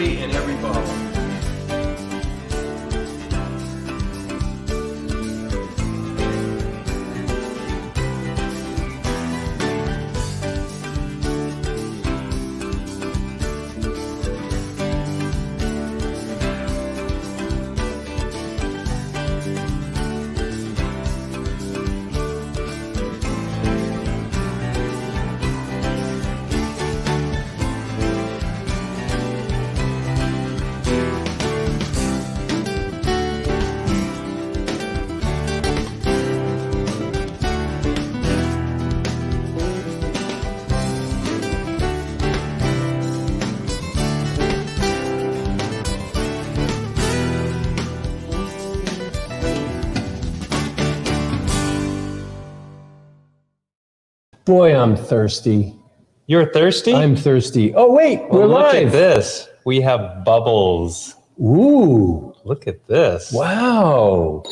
story in every bottle. Boy, I'm thirsty. You're thirsty? I'm thirsty. Oh, wait, we're Look live. at this. We have bubbles. Ooh. Look at this. Wow.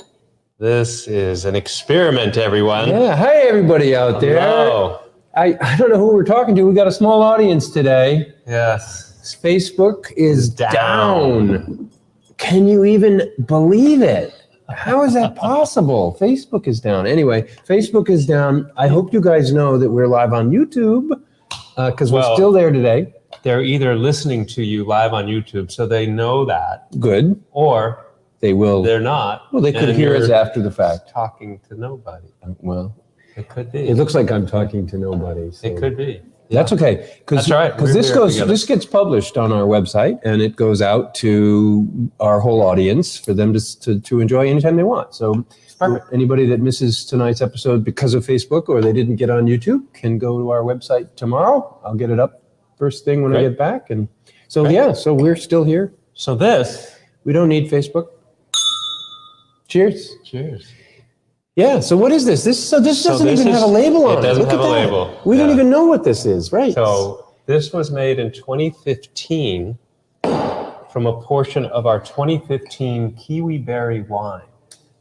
This is an experiment, everyone. Yeah. Hi, everybody out there. Hello. I don't know who we're talking to. We got a small audience today. Yes. Facebook is down. Can you even believe it? How is that possible? Facebook is down. Anyway, Facebook is down. I hope you guys know that we're live on YouTube because we're still there today. They're either listening to you live on YouTube, so they know that. Good. Or they will. They're not. Well, they could hear us after the fact. Talking to nobody. Well, it could be. It looks like I'm talking to nobody. So. It could be. That's okay. That's right. Because this gets published on our website and it goes out to our whole audience for them to enjoy anytime they want. So anybody that misses tonight's episode because of Facebook or they didn't get on YouTube can go to our website tomorrow. I'll get it up first thing when I get back. And so, so we're still here. So we don't need Facebook. Cheers. Cheers. Yeah, so what is this? This doesn't even have a label on it. It doesn't have a label. We don't even know what this is, right? So this was made in 2015 from a portion of our 2015 kiwi berry wine.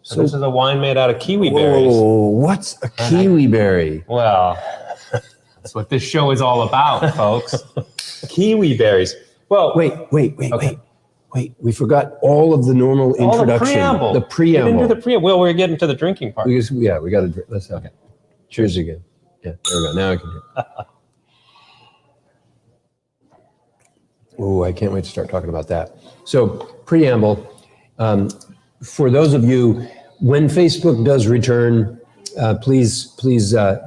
So this is a wine made out of kiwi berries. Oh, what's a kiwi berry? Well, that's what this show is all about, folks. Kiwi berries. Well, wait. Wait, we forgot all of the normal introduction. The preamble. We didn't do the preamble. Well, we're getting to the drinking part. We got to drink. Let's have it. Cheers again. Yeah, there we go. Now I can hear. Oh, I can't wait to start talking about that. So, preamble. For those of you, when Facebook does return, please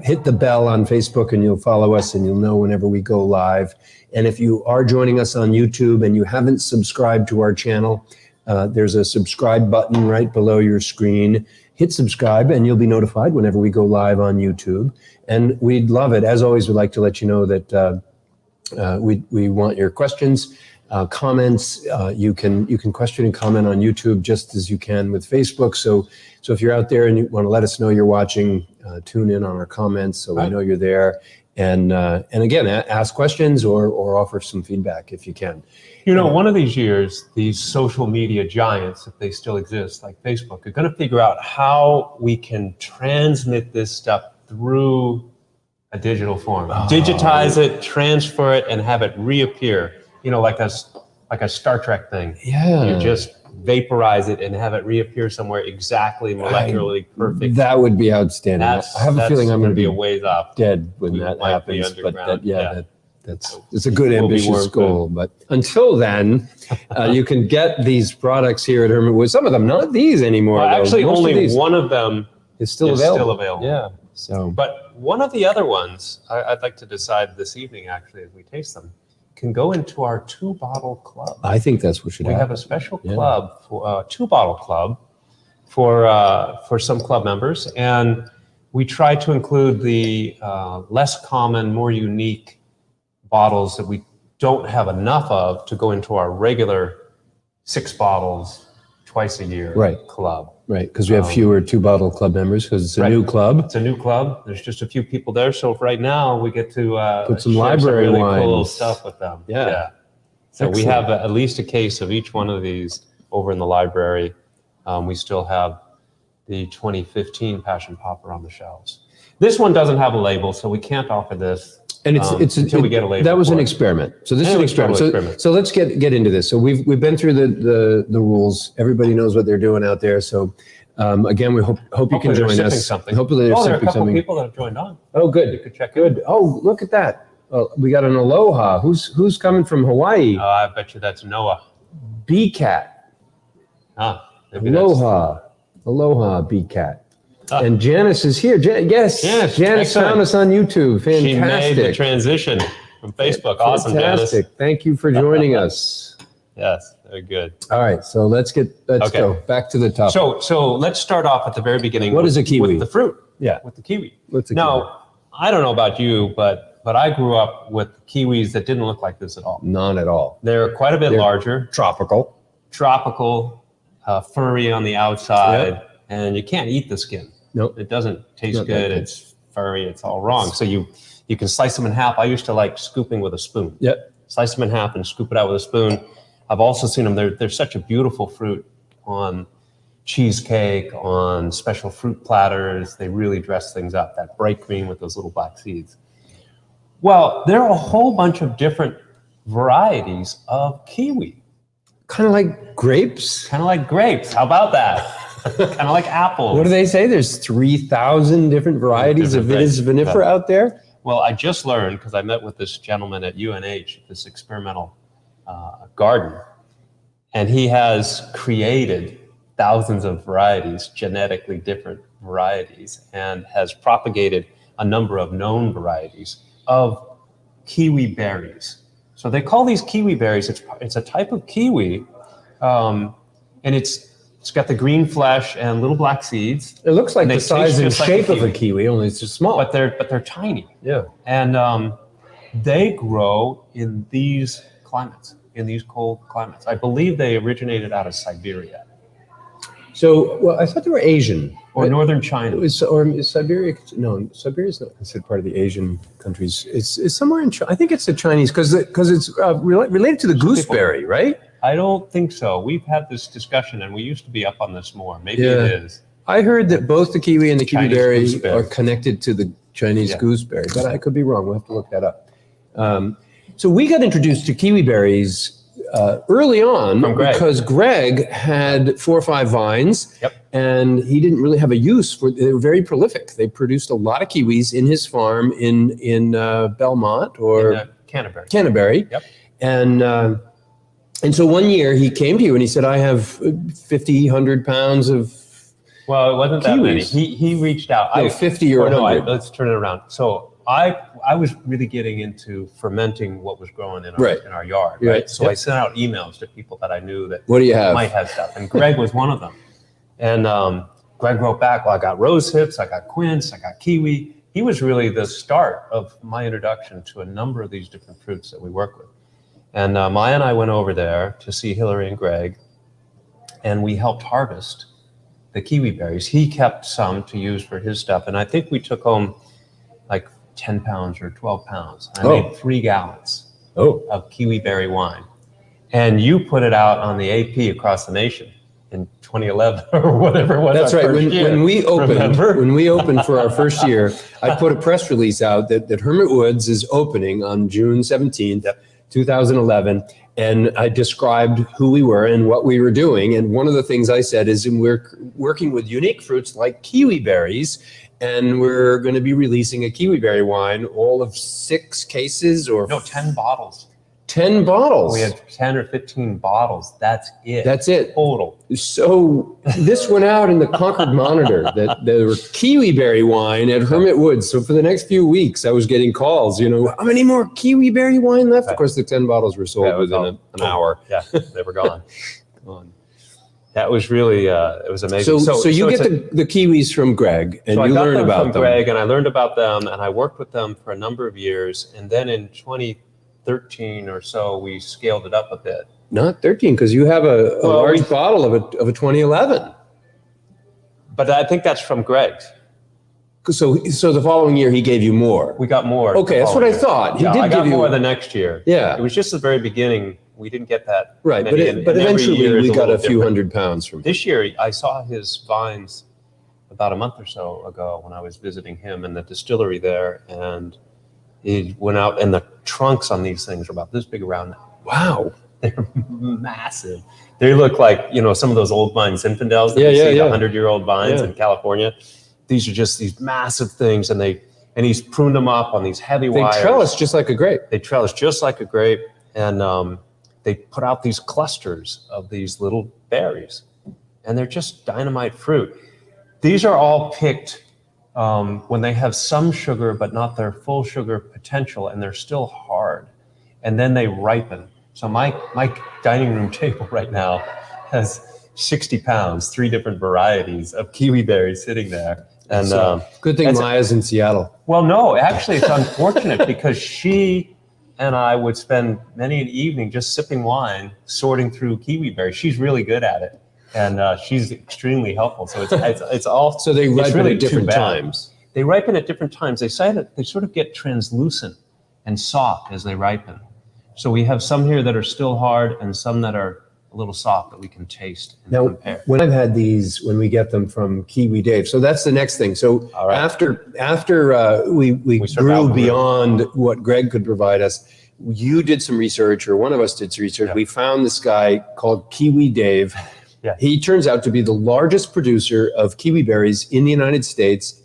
hit the bell on Facebook and you'll follow us and you'll know whenever we go live. And if you are joining us on YouTube and you haven't subscribed to our channel, there's a subscribe button right below your screen. Hit subscribe and you'll be notified whenever we go live on YouTube. And we'd love it. As always, we'd like to let you know that we want your questions, comments. You can question and comment on YouTube just as you can with Facebook. So if you're out there and you want to let us know you're watching, tune in on our comments so we know you're there. And again, ask questions or offer some feedback if you can. You know, one of these years, these social media giants, if they still exist, like Facebook, are going to figure out how we can transmit this stuff through a digital form. Digitize it, transfer it, and have it reappear. You know, like a Star Trek thing. Yeah. You just vaporize it and have it reappear somewhere exactly molecularly perfect. That would be outstanding. I have a feeling I'm going to be a ways off. Dead when that happens. But it's a good ambitious goal. But until then, you can get these products here at Hermit. With some of them, not these anymore. Well, actually, only one of them is still available. Yeah. So, but one of the other ones, I'd like to decide this evening, actually, as we taste them, can go into our 2-bottle club. I think that's what should happen. We have a special club, for 2-bottle club, for some club members, and we try to include the less common, more unique bottles that we don't have enough of to go into our regular 6 bottles twice a year club. Right, because we have fewer 2-bottle club members because it's a new club. It's a new club. There's just a few people there. So right now we get to put some library really wines. Cool stuff with them. Yeah. So we have at least a case of each one of these over in the library. We still have the 2015 Passion Popper on the shelves. This one doesn't have a label, so we can't offer this. And it's until we get a label. That was for an it. experiment. So this Yeah, is an it was a total experiment. So let's get into this. So we've been through the rules. Everybody knows what they're doing out there. So again, we hope you Hopefully can they're join sipping us. something. Hopefully they're there are a sipping couple something. people that have joined on. Oh, good. You could check Good. Oh, look at that. We got an aloha. Who's coming from Hawaii? I bet you that's Noah. B-Cat. Maybe that's- Aloha, B-Cat. And Janice is here. Yes, Janice excellent. found us on YouTube. Fantastic. She made the transition from Facebook. Awesome, Fantastic. Janice. Thank you for joining us. Yes, very good. All right, so let's Okay. go back to the top. So let's start off at the very beginning. What with, is a kiwi? With the fruit. Yeah. With the kiwi. What's a Now, I don't know about you, but I grew up with kiwis that didn't look like this at all. None at all. They're quite a bit larger, Tropical. furry on the outside, and you can't eat the skin. Nope. It doesn't taste Not that good. good. It's furry. It's all wrong. So you can slice them in half. I used to like scooping with a spoon. Yep. Slice them in half and scoop it out with a spoon. I've also seen them. They're such a beautiful fruit on cheesecake, on special fruit platters. They really dress things up. That bright green with those little black seeds. Well, there are a whole bunch of different varieties of kiwi. Kind of like grapes. Kind of like grapes. How about that? Kind of like apples. What do they say? There's 3,000 different varieties of Different vitis vinifera out there. Well, I just learned, because I met with this gentleman at UNH, this experimental garden, and he has created thousands of varieties, genetically different varieties, and has propagated a number of known varieties of kiwi berries. So they call these kiwi berries. It's a type of kiwi, and it's got the green flesh and little black seeds. It looks like And the they size taste and just like a shape of a kiwi. kiwi, only it's just small. But they're tiny. Yeah. And they grow in these climates, in these cold climates. I believe they originated out of Siberia So, well, I thought they were Asian. or northern China. Or is Siberia? No, Siberia is not considered part of the Asian countries. It's somewhere in China. I think it's the Chinese because it's related to the gooseberry, right? I don't think so. We've had this discussion, and we used to be up on this more. Maybe Yeah. it is. I heard that both the kiwi and the kiwi Chinese berry gooseberry. are connected to the Chinese Yeah. gooseberry, but I could be wrong. We'll have to look that up. So we got introduced to kiwi berries early on From Greg. because Greg had 4 or 5 vines, Yep. and he didn't really have a use for. They were very prolific. They produced a lot of kiwis in his farm in Belmont or In Canterbury. Canterbury. Yep. And so one year he came to you and he said, I have 50, 100 pounds of Well, it wasn't that many. Kiwis. He reached out. No, 50 or 100. Let's turn it around. So I was really getting into fermenting what was growing in our, Right. in our yard, Right. right? So Yep. I sent out emails to people that I knew that What do you have? might have stuff. And Greg was one of them. And Greg wrote back, well, I got rose hips, I got quince, I got kiwi. He was really the start of my introduction to a number of these different fruits that we work with. And Maya and I went over there to see Hillary and Greg, and we helped harvest the kiwi berries. He kept some to use for his stuff. And I think we took home like 10 pounds or 12 pounds. I made 3 gallons of kiwi berry wine. And you put it out on the AP across the nation in 2011 or whatever it was. That's our right. first year. When we opened, Remember? when we opened for our first year, I put a press release out that Hermit Woods is opening on June 17th, 2011. And I described who we were and what we were doing. And one of the things I said is we're working with unique fruits like kiwi berries, and we're going to be releasing a kiwi berry wine, all of 6 cases or No, 10 bottles. 10 bottles. We had 10 or 15 bottles. That's it. That's it. Total. So this went out in the Concord Monitor that there were kiwi berry wine at Hermit Woods. So for the next few weeks, I was getting calls, how many more kiwi berry wine left? Right. Of course, the 10 bottles were sold Yeah, it was within all- an hour. Yeah, they were gone. That was really, it was amazing. So you it's get the kiwis from Greg and So you I got learn them about from them. Greg, and I learned about them, and I worked with them for a number of years. And then in 2013 or so, we scaled it up a bit. Not 13, because you have a Well, large bottle of a 2011. But I think that's from Greg's. So the following year, he gave you more. We got more. Okay, that's what I thought. He Yeah, did I got give you more the next year. Yeah. It was just the very beginning. We didn't get that Right, many, but and every eventually year is we got little a few different. hundred pounds from him. This year, I saw his vines about a month or so ago when I was visiting him in the distillery there, and he went out, and the trunks on these things are about this big around. Wow. They're massive. They look like, some of those old vine Zinfandels that Yeah, you see, yeah. the 100-year-old vines Yeah. in California. These are just these massive things, and he's pruned them up on these heavy wires. They trellis just like a grape. They trellis just like a grape, and they put out these clusters of these little berries, and they're just dynamite fruit. These are all picked when they have some sugar, but not their full sugar potential, and they're still hard, and then they ripen. So my dining room table right now has 60 pounds, 3 different varieties of kiwi berries sitting there. And good thing Maya's in Seattle. Well, no, actually, it's unfortunate because she and I would spend many an evening just sipping wine, sorting through kiwi berries. She's really good at it, and she's extremely helpful. So it's all. So they ripen really at different times. They ripen at different times. They say that they sort of get translucent and soft as they ripen. So we have some here that are still hard and some that are a little soft that we can taste and Now, compare. when I've had these, when we get them from Kiwi Dave, so that's the next thing. So All right. after we grew beyond what Greg could provide us, you did some research, or one of us did some research. Yeah. We found this guy called Kiwi Dave. Yeah. He turns out to be the largest producer of kiwi berries in the United States,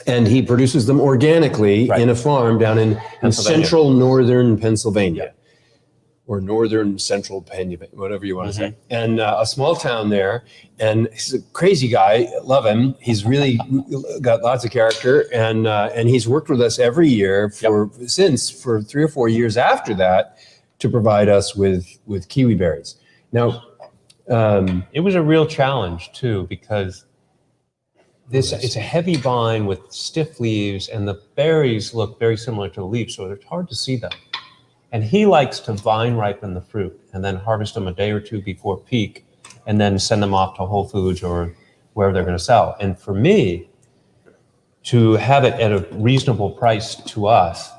and he produces them organically in a farm down in central northern Pennsylvania. Yeah. Or northern central Pennsylvania, whatever you want to say. And a small town there. And he's a crazy guy. Love him. He's really got lots of character. And he's worked with us every year for 3 or 4 years after that to provide us with kiwi berries. Now, it was a real challenge too, because it's a heavy vine with stiff leaves, and the berries look very similar to the leaves, so it's hard to see them. And he likes to vine ripen the fruit and then harvest them a day or two before peak, and then send them off to Whole Foods or wherever they're going to sell. And for me, to have it at a reasonable price to us,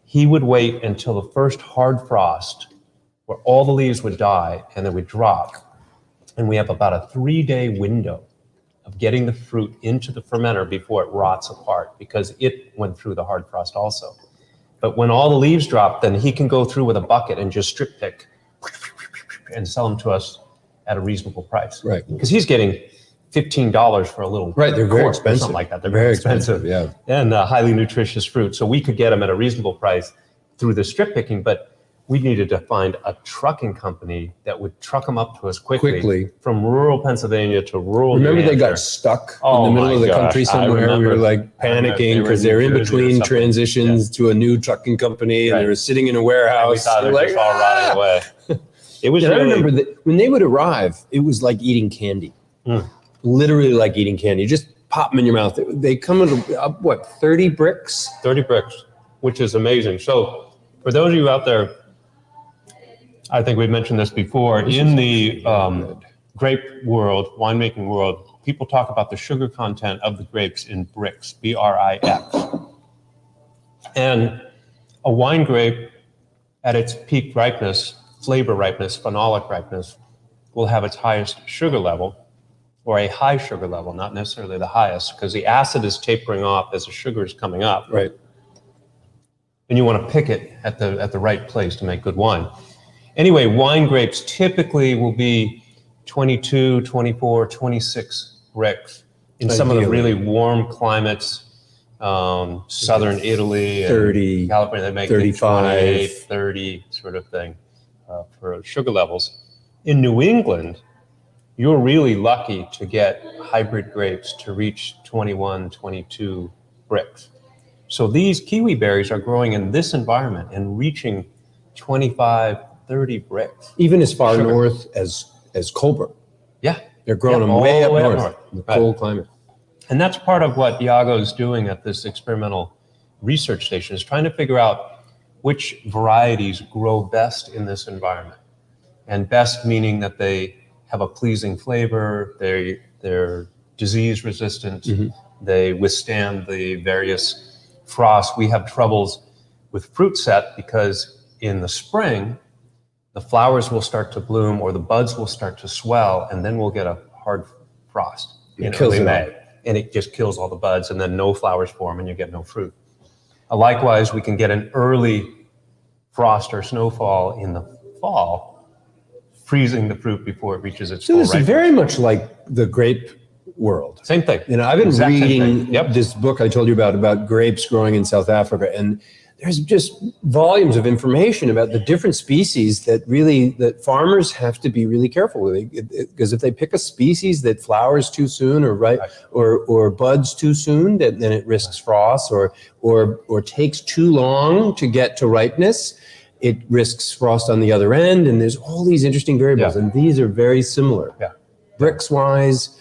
he would wait until the first hard frost where all the leaves would die and they would drop. And we have about a 3-day window of getting the fruit into the fermenter before it rots apart, because it went through the hard frost also. But when all the leaves drop, then he can go through with a bucket and just strip pick and sell them to us at a reasonable price. Right. Because he's getting $15 for a little they're very expensive. Something like that. They're very expensive, yeah. And highly nutritious fruit. So we could get them at a reasonable price through the strip picking, but we needed to find a trucking company that would truck them up to us quickly. From rural Pennsylvania to rural New remember they Hampshire. got stuck in the middle of the country somewhere. We were like panicking because they're in between transitions to a new trucking company, and they were sitting in a warehouse. We thought they were just all rotting away. It was And I really, remember that when they would arrive, it was like eating candy. Literally like eating candy. You just pop them in your mouth. They come in, 30 bricks? 30 bricks, which is amazing. So for those of you out there, I think we've mentioned this before, in the grape world, winemaking world, people talk about the sugar content of the grapes in bricks, B-R-I-X. And a wine grape at its peak ripeness, flavor ripeness, phenolic ripeness, will have its highest sugar level, or a high sugar level, not necessarily the highest, because the acid is tapering off as the sugar is coming up. Right. And you want to pick it at the right place to make good wine. Anyway, wine grapes typically will be 22, 24, 26 bricks in some of the really warm climates, southern Italy, 30, and California. They make 35, 28, 30 sort of thing for sugar levels. In New England, you're really lucky to get hybrid grapes to reach 21, 22 bricks. So these kiwi berries are growing in this environment and reaching 25, 30 bricks. Even as far north as Colbert. Yeah. They're growing them way up north in the cold climate. And that's part of what Iago's doing at this experimental research station, is trying to figure out which varieties grow best in this environment. And best meaning that they have a pleasing flavor, they're disease resistant, they withstand the various frosts. We have troubles with fruit set because in the spring, the flowers will start to bloom or the buds will start to swell, and then we'll get a hard frost in early May. and it just kills all the buds, and then no flowers form and you get no fruit. Likewise, we can get an early frost or snowfall in the fall, freezing the fruit before it reaches its full So this is ripeness. very much like the grape world. Same thing. You know, I've been Exact same reading thing. Yep. this book I told you about grapes growing in South Africa, and there's just volumes of information about the different species that farmers have to be really careful with, because if they pick a species that flowers too soon or buds too soon, then it risks frost, or takes too long to get to ripeness, it risks frost on the other end, and there's all these interesting variables, and these are very similar. Yeah. Bricks wise,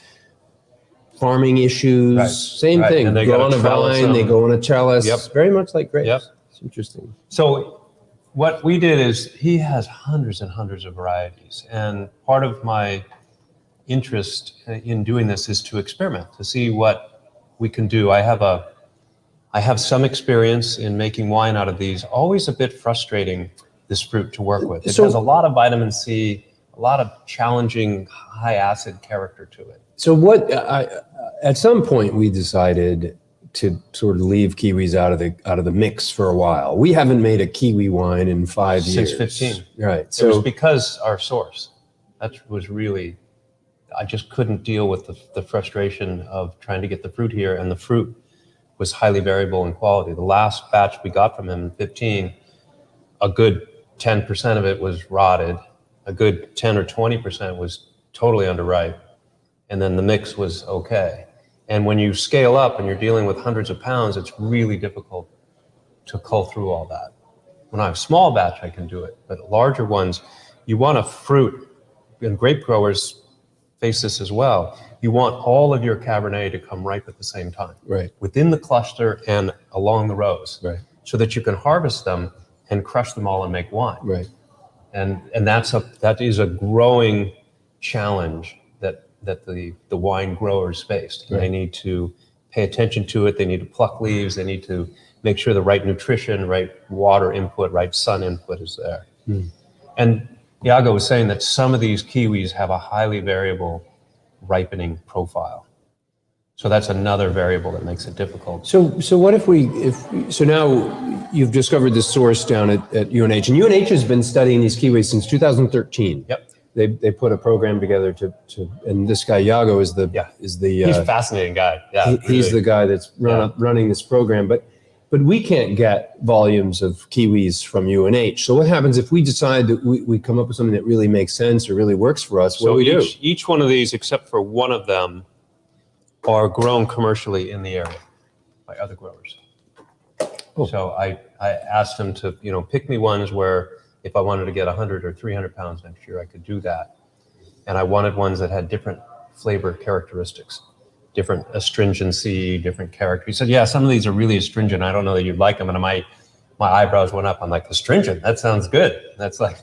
farming issues, same thing. And they Go gotta on a trellis vine, they them. go on a trellis. Yep. Very much like grapes. Yep. It's interesting. So what we did is he has hundreds and hundreds of varieties. And part of my interest in doing this is to experiment, to see what we can do. I have some experience in making wine out of these. Always a bit frustrating, this fruit to work with. It has a lot of vitamin C, a lot of challenging high acid character to it. So at some point we decided to sort of leave kiwis out of the mix for a while. We haven't made a kiwi wine in 5 years. Since 15. Right. So it was because our source. That was really, I just couldn't deal with the frustration of trying to get the fruit here, and the fruit was highly variable in quality. The last batch we got from him in 15, a good 10% of it was rotted, a good 10 or 20% was totally underripe, and then the mix was okay. And when you scale up and you're dealing with hundreds of pounds, it's really difficult to cull through all that. When I have a small batch, I can do it, but larger ones, you want a fruit, and grape growers face this as well. You want all of your Cabernet to come ripe at the same time, Right. within the cluster and along the rows, Right. so that you can harvest them and crush them all and make wine. Right. And that is a growing challenge that the wine growers face. Right. They need to pay attention to it. They need to pluck leaves. They need to make sure the right nutrition, right water input, right sun input is there. And Iago was saying that some of these kiwis have a highly variable ripening profile. So that's another variable that makes it difficult. So what so now you've discovered this source down at UNH, and UNH has been studying these kiwis since 2013. Yep. They put a program together to and this guy Iago is the He's a fascinating guy. Yeah, he's the guy that's running this program, but we can't get volumes of kiwis from UNH. So what happens if we decide that we come up with something that really makes sense or really works for us? What do we do? Each one of these, except for one of them, are grown commercially in the area by other growers. Oh. So I asked him to pick me ones where if I wanted to get 100 or 300 pounds next year, I could do that. And I wanted ones that had different flavor characteristics, different astringency, different character. He said, yeah, some of these are really astringent. I don't know that you'd like them. And my eyebrows went up. I'm like, astringent, that sounds good. That's like,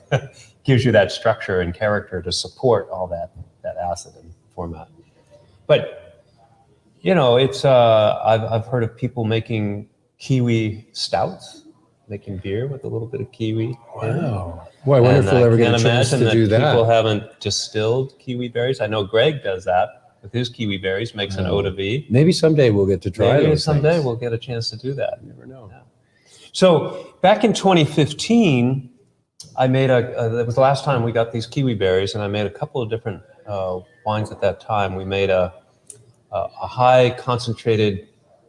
gives you that structure and character to support all that acid and format. But, it's, I've heard of people making kiwi stouts, making beer with a little bit of kiwi. Wow. Well, I wonder if we'll ever get a chance to do that. People haven't distilled kiwi berries. I know Greg does that with his kiwi berries, makes an eau de vie. Maybe someday we'll get to try Maybe those someday things. we'll get a chance to do that. You never know. Yeah. So back in 2015, I made that was the last time we got these kiwi berries, and I made a couple of different wines at that time. We made a high concentrated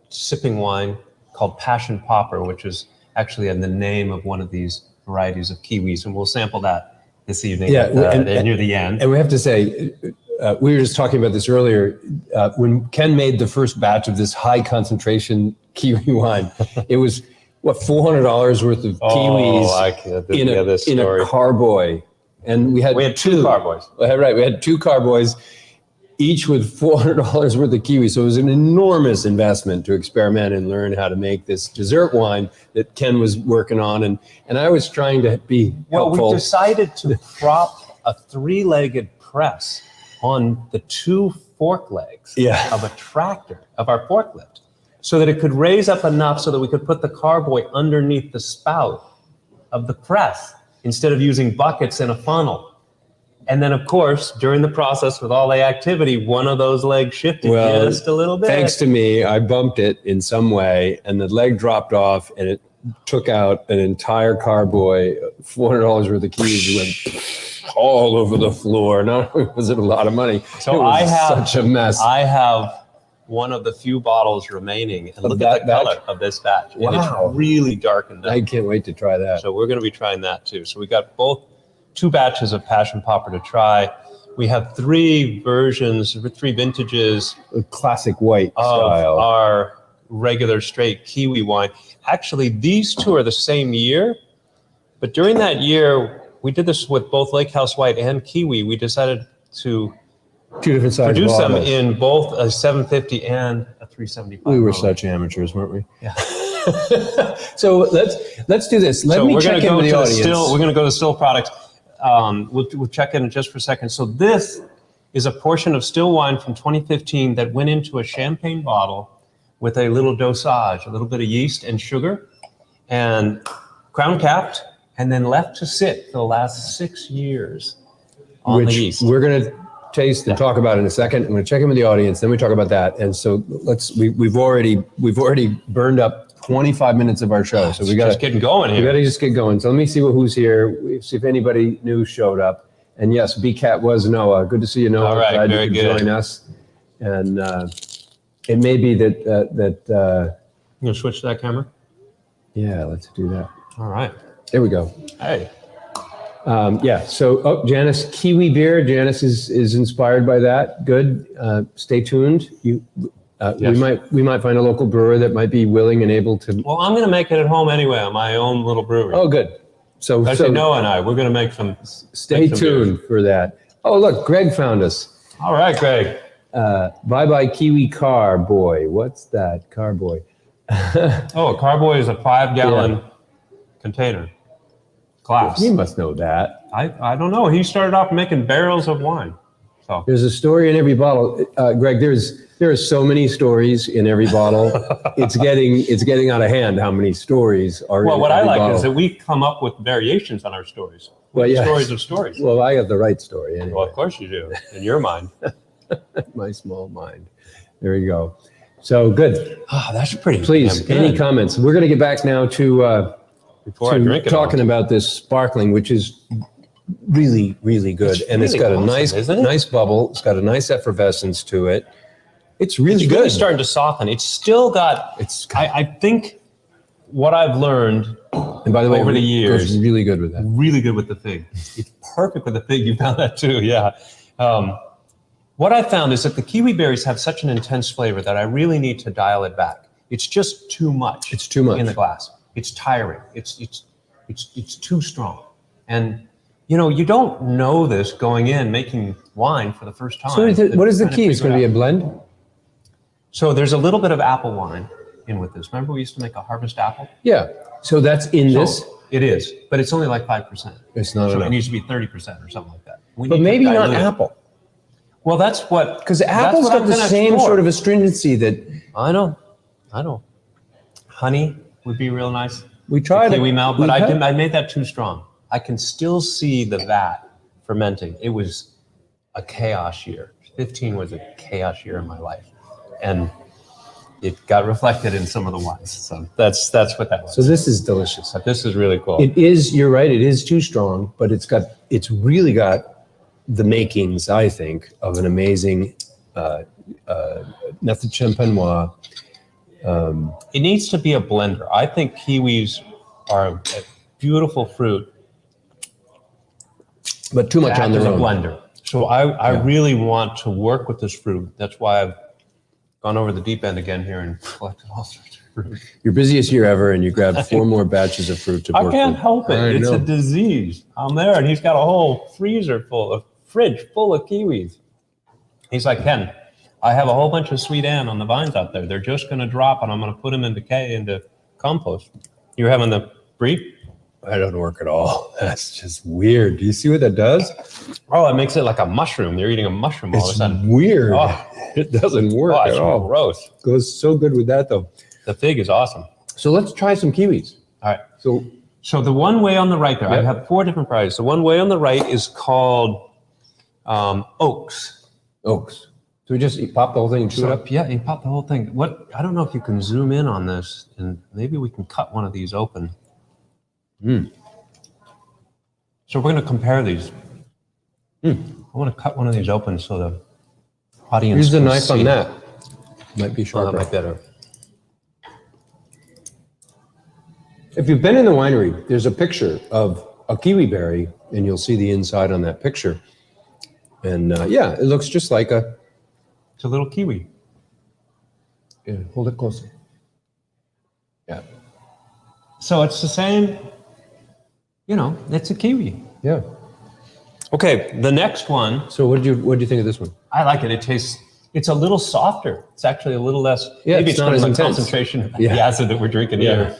sipping wine called Passion Popper, which is actually in the name of one of these varieties of kiwis, and we'll sample that this evening near the end. And we have to say, we were just talking about this earlier, when Ken made the first batch of this high concentration kiwi wine, it was, $400 worth of kiwis in a carboy. And we had two carboys. Right, we had two carboys, each with $400 worth of kiwis. So it was an enormous investment to experiment and learn how to make this dessert wine that Ken was working on. And I was trying to be helpful. We decided to prop a 3-legged press on the 2 fork legs of a tractor, of our forklift, so that it could raise up enough so that we could put the carboy underneath the spout of the press instead of using buckets in a funnel. And then, of course, during the process with all the activity, one of those legs shifted just a little bit. Thanks to me, I bumped it in some way, and the leg dropped off, and it took out an entire carboy, $400 worth of kiwis, went all over the floor. Not only was it a lot of money, so it was I have such a mess. I have one of the few bottles remaining, and look at the color of this batch. Wow. And it's really darkened up. I can't wait to try that. So we're going to be trying that too. So we got two batches of Passion Popper to try. We have three vintages Classic white of style. our regular straight Kiwi wine. Actually, these two are the same year, but during that year, we did this with both Lake House White and Kiwi. We decided to Two different sizes. produce them in both a 750 and a 375. We were such amateurs, weren't we? Yeah. So let's do this. Let me check in with the audience. We're going to go to still products. We'll check in just for a second. So this is a portion of still wine from 2015 that went into a champagne bottle with a little dosage, a little bit of yeast and sugar, and crown capped, and then left to sit for the last 6 years on the yeast. We're going to taste and talk about in a second. I'm going to check in with the audience, then we talk about that. And so we've already burned up 25 minutes of our show. So we got just getting going here. We got to just get going. So let me see who's here. See if anybody new showed up. And yes, BCAT was Noah. Good to see you, Noah. All right, glad very you could good. join us. And it may be that You going to switch to that camera? yeah, let's do that. All right. There we go. Hey. Yeah. So, Janice, Kiwi beer. Janice is inspired by that. Good. Stay tuned. Yes. We might find a local brewer that might be willing and able to. Well, I'm going to make it at home anyway on my own little brewery. Oh, good. So Actually, Noah and I, we're going to make some. Stay tuned for that. Oh, look, Greg found us. All right, Greg. Bye Kiwi car boy. What's that? Car boy. Oh, a carboy is a 5-gallon container. Glass. He must know that. I don't know. He started off making barrels of wine. So There's a story in every bottle. Greg, there are so many stories in every bottle. It's getting out of hand how many stories are well, in what I every like bottle. is that we come up with variations on our stories. Well, yeah. Stories of stories. Well, I got the right story anyway. Well, of course you do, in your mind. My small mind. There you go. So good. Oh, that's pretty. Please, damn good. any comments? We're going to get back now to Before I drink it talking all. about this sparkling, which is really, really good. And it's really got a awesome, isn't it? nice bubble. It's got a nice effervescence to it. It's really It's good. really starting to soften. It's still got. I think what I've learned And by the way, over the it years, goes really good with that. really good with the fig. It's perfect with the fig. You found that too, yeah. What I found is that the kiwi berries have such an intense flavor that I really need to dial it back. It's just too much. It's too much. In the glass. It's tiring. It's too strong. And you don't know this going in making wine for the first time. So what is the Trying to key? It's going to be a figure it out. blend? So there's a little bit of apple wine in with this. Remember we used to make a harvest apple? Yeah. So that's in this? So it is, but it's only like 5%. It's not So enough. it needs to be 30% or something like that. We But need to maybe not dilute it. apple. Well, that's what... Because apple's got the same sort of astringency that I know. Honey would be real nice. we tried. Kiwi melt, we but had- I made that too strong. I can still see the vat fermenting. It was a chaos year. 15 was a chaos year in my life. And it got reflected in some of the wines. So that's what that was. So this is delicious. But this is really cool. It is, you're right, it is too strong, but it's really got the makings, I think, of an amazing method champenois. It needs to be a blender. I think kiwis are a beautiful fruit. But too much on As their a own. blender. So I really want to work with this fruit. That's why I've gone over the deep end again here and collected all sorts of fruit. Your busiest year ever, and you grabbed 4 more batches of fruit to I work can't with. help it. I It's know. a disease. I'm there, and he's got a whole fridge full of kiwis. He's like, Ken, I have a whole bunch of sweet Ann on the vines out there. They're just going to drop, and I'm going to put them into compost. You're having the brie? That doesn't work at all. That's just weird. Do you see what that does? Oh, it makes it like a mushroom. You're eating a mushroom all of a It's sudden. weird. Oh. It doesn't work Oh, at it's all. gross. Goes so good with that, though. The fig is awesome. So let's try some kiwis. All right. So So the one way on the right there, I Yep. have 4 different varieties. The one way on the right is called Oaks. Oaks. So we just pop the whole thing and chew it up? Yeah, you pop the whole thing. I don't know if you can zoom in on this, and maybe we can cut one of these open. So we're going to compare these. I want to cut one of these open so the audience Use the can knife see. on that. Might be Oh, sharper. that might be better. If you've been in the winery, there's a picture of a kiwi berry, and you'll see the inside on that picture. And yeah, it looks just like a... It's a little kiwi. Yeah, hold it closer. Yeah. So it's the same, it's a kiwi. Yeah. Okay, the next one, So what did you think of this one? I like it. It's a little softer. It's actually a little less, Yeah, maybe it's it's not from as the intense. concentration of Yeah. the acid that we're drinking Yeah. here.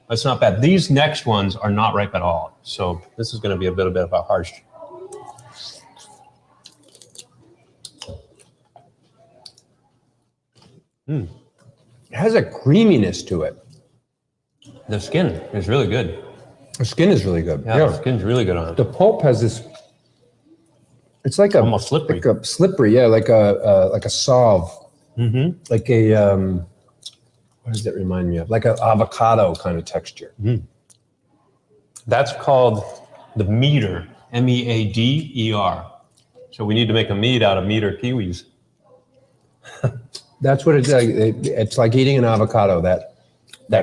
It's not bad. These next ones are not ripe at all. So this is going to be a bit of a harsh. It has a creaminess to it. The skin is really good. The skin is really good. Yeah, the skin's really good on it. The pulp has this. It's like Almost slippery. Like a slippery, yeah, like a sauve. Mm-hmm. Like a what does that remind me of? Like an avocado kind of texture. That's called the meader, meader. So we need to make a mead out of meader kiwis. That's what it's like. It's like eating an avocado. That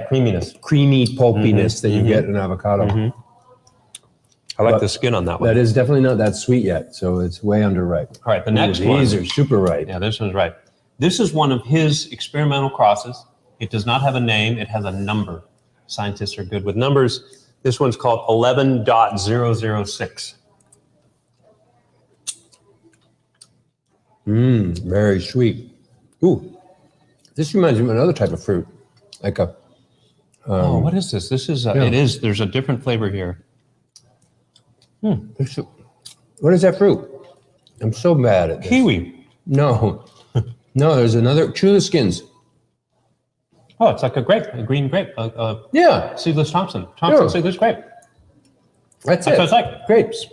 creaminess. Creamy pulpiness that you get in avocado. I like But the skin on that one. That is definitely not that sweet yet, so it's way underripe. All right, the next one. These are super ripe. Yeah, this one's right. This is one of his experimental crosses. It does not have a name. It has a number. Scientists are good with numbers. This one's called 11.006. Very sweet. Ooh, this reminds me of another type of fruit, like a. Oh, what is this? This is, it is, there's a different flavor here. What is that fruit? I'm so bad at this. Kiwi. No, no. There's another. Chew the skins. Oh, it's like a grape, a green grape, Yeah, seedless Thompson Yeah. seedless grape. that's That's it. what it's like. Grapes.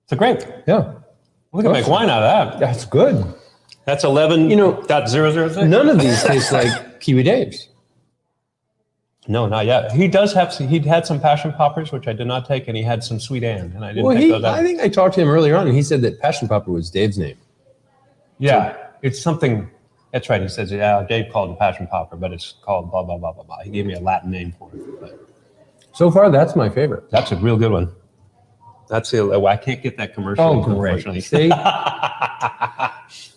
It's a grape. Yeah, We can make wine out of that. that's good. That's 11.006. None of these taste like Kiwi Daves. No, not yet. He'd had some passion poppers, which I did not take, and he had some sweet Anne, and I didn't Well, take those out. I think I talked to him earlier on, and he said that passion popper was Dave's name. Yeah, it's something. That's right. He says, yeah, Dave called it passion popper, but it's called blah, blah, blah, blah, blah. He gave me a Latin name for it. But So far, that's my favorite. that's a real good one. I can't get that commercial. Oh, great. Unfortunately. See?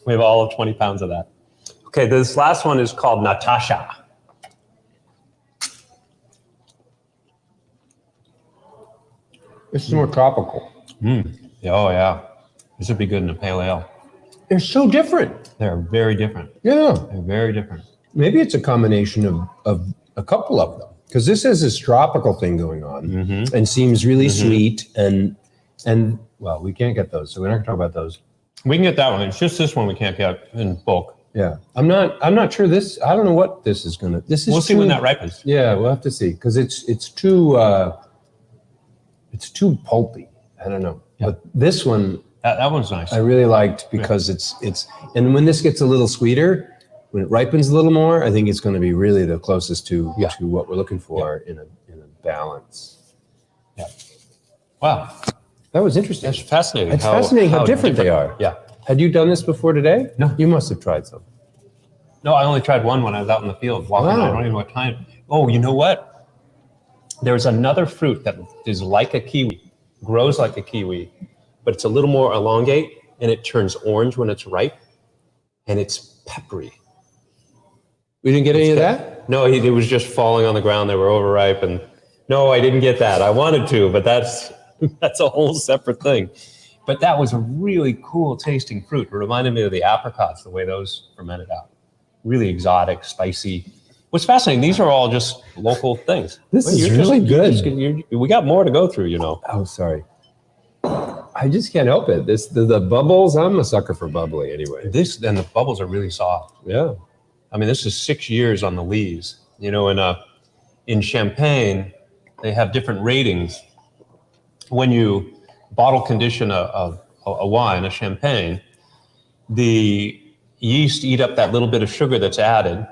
We have all of 20 pounds of that. Okay, this last one is called Natasha. This is more tropical. Oh, yeah. This would be good in a pale ale. They're so different. They're very different. Yeah. They're very different. Maybe it's a combination of a couple of them. Because this has this tropical thing going on and seems really sweet and well, we can't get those, so we're not gonna talk about those. We can get that one. It's just this one we can't get in bulk. Yeah. I'm not sure this, I don't know what this is gonna, this is We'll see when that ripens. Yeah, we'll have to see. Because it's too pulpy. I don't know. Yeah. But this one That one's nice. I really liked because it's and when this gets a little sweeter, when it ripens a little more, I think it's going to be really the closest to what we're looking for in a balance. Yeah. Wow. That was interesting. That's fascinating. It's fascinating how different they are. Yeah. Had you done this before today? No. You must have tried some. No, I only tried one when I was out in the field walking. Wow. I don't even know what time. Oh, you know what? There's another fruit that is like a kiwi, grows like a kiwi, but it's a little more elongate and it turns orange when it's ripe and it's peppery. We didn't get any of that? No, it was just falling on the ground. They were overripe, and no, I didn't get that. I wanted to, but that's a whole separate thing. But that was a really cool tasting fruit. It reminded me of the apricots, the way those fermented out. Really exotic, spicy. What's fascinating, these are all just local things. This is really good. We got more to go through, you know. Oh, sorry. I just can't help it. The bubbles, I'm a sucker for bubbly anyway. This, and the bubbles are really soft. Yeah. I mean, this is 6 years on the lees. You know, in Champagne, they have different ratings. When you bottle condition a wine, a champagne, the yeast eat up that little bit of sugar that's added,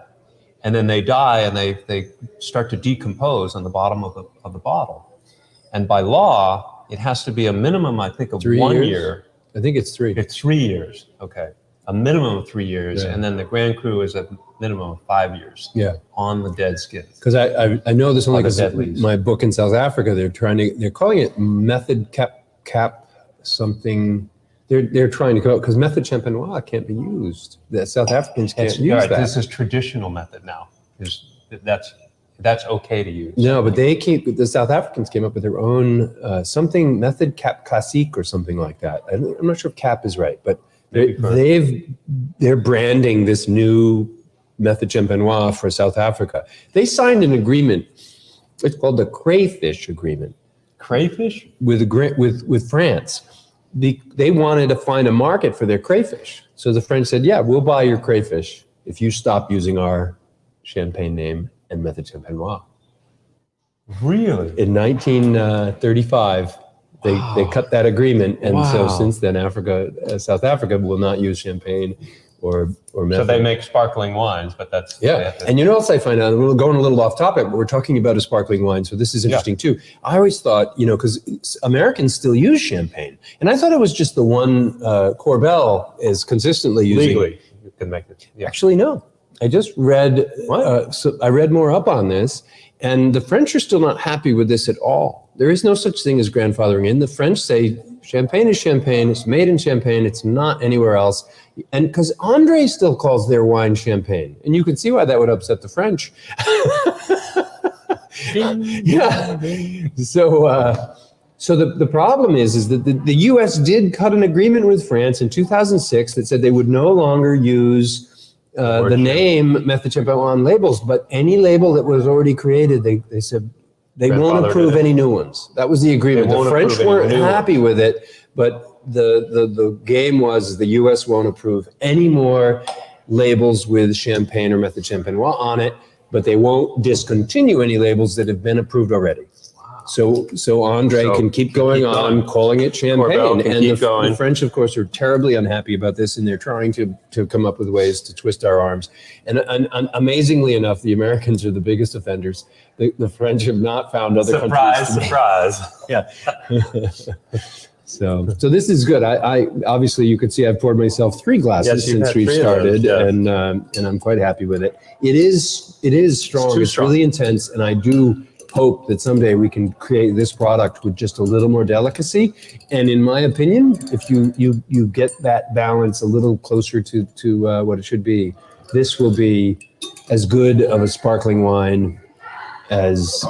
and then they die and they start to decompose on the bottom of the bottle. And by law, it has to be a minimum, I think, of 3 1 years? year. I think it's 3. It's 3 years. Okay. A minimum of 3 years. Yeah. And then the Grand Cru is a minimum of 5 years. Yeah. On the dead skin. Because I know this only the because dead leaves. my book in South Africa, they're calling it method cap something. They're trying to go, because method champenois can't be used. The South Africans can't use right, that. this is traditional method now. That's okay to use. No, but the South Africans came up with their own something method cap classique or something like that. I'm not sure if cap is right, but they're branding this new method champenois for South Africa. They signed an agreement. It's called the Crayfish Agreement. Crayfish? With France. They wanted to find a market for their crayfish. So the French said, yeah, we'll buy your crayfish if you stop using our champagne name and method champenois. Really? In 1935, they cut that agreement. And so since then, South Africa will not use champagne or method. So they make sparkling wines, but that's... Yeah. And you know what else I find out? We're going a little off topic, but we're talking about a sparkling wine. So this is interesting too. I always thought, because Americans still use champagne. And I thought it was just the one Corbel is consistently using. Legally, you can make it. Yeah. Actually, no. I just read, I read more up on this, and the French are still not happy with this at all. There is no such thing as grandfathering in. The French say champagne is champagne, it's made in Champagne, it's not anywhere else. And because Andre still calls their wine champagne, and you can see why that would upset the French. Yeah. So the problem is that the U.S. did cut an agreement with France in 2006 that said they would no longer use the name method champenois on labels, but any label that was already created, they said they won't approve any new ones. That was the agreement. The French weren't happy with it, but the game was the U.S. won't approve any more labels with champagne or method champenois on it, but they won't discontinue any labels that have been approved already. So Andre can keep going on calling it champagne, and the French, of course, are terribly unhappy about this, and they're trying to come up with ways to twist our arms. And amazingly enough, the Americans are the biggest offenders. The French have not found other countries. Surprise! Yeah. So this is good. I obviously you could see I've poured myself 3 glasses since we started, and I'm quite happy with it. It is strong. It's really intense, and I do hope that someday we can create this product with just a little more delicacy. And in my opinion, if you get that balance a little closer to what it should be, this will be as good of a sparkling wine as,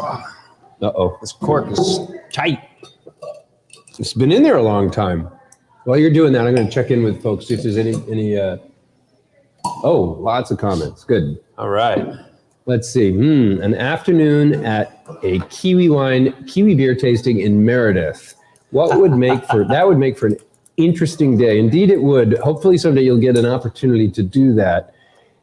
this cork is tight. It's been in there a long time. While you're doing that, I'm going to check in with folks, see if there's any lots of comments. Good. All right. Let's see. An afternoon at a Kiwi beer tasting in Meredith. That would make for an interesting day. Indeed, it would. Hopefully, someday you'll get an opportunity to do that.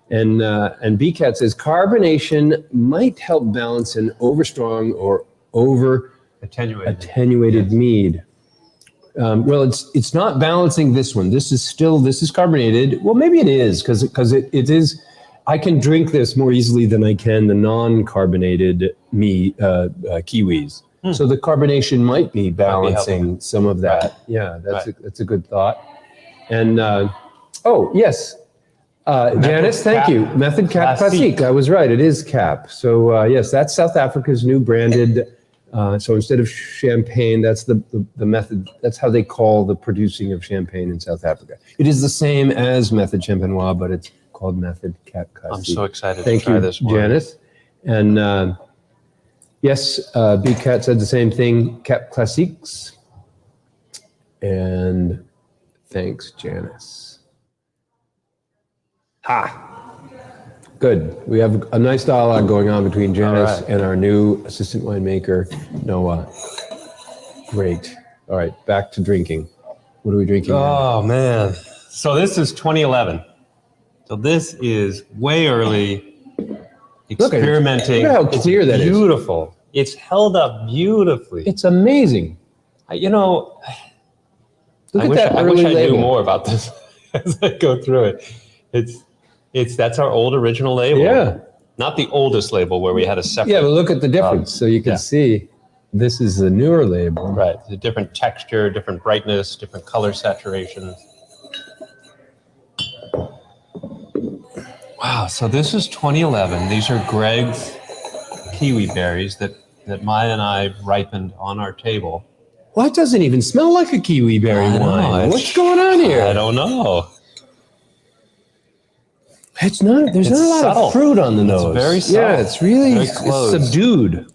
And BCAT says carbonation might help balance an overstrong or over attenuated mead. Well, it's not balancing this one. This is carbonated. Well, maybe it is because it is. I can drink this more easily than I can the non-carbonated kiwis. So the carbonation might be balancing some of that. Right. Yeah, that's a good thought. And yes, Janice, thank you. Method Cap Classique. I was right. It is Cap. So yes, that's South Africa's new branded. So instead of champagne, that's the method. That's how they call the producing of champagne in South Africa. It is the same as Method Champenois, but it's called Method Cap Classique. I'm so excited to try this one. Janice. And yes, BCAT said the same thing, Cap Classiques. And thanks, Janice. Good. We have a nice dialogue going on between Janice and our new assistant winemaker, Noah. Great. All right, back to drinking. What are we drinking now? Oh, man. So this is 2011. So this is way early, experimenting. Look at how clear that is. Beautiful. It's held up beautifully. It's amazing. Look I at wish, that I early wish I label. knew more about this as I go through it. That's our old original label. Yeah. Not the oldest label where we had a separate. Yeah, but look at the difference. So you can yeah. see this is the newer label. Right. The different texture, different brightness, different color saturation. Wow. So this is 2011. These are Greg's kiwi berries that Maya and I ripened on our table. Well, it doesn't even smell like a kiwi berry I know, wine. What's going on here? I don't know. It's not. There's not a lot subtle. of fruit on the nose. It's very subtle. Yeah, it's really Very close. subdued.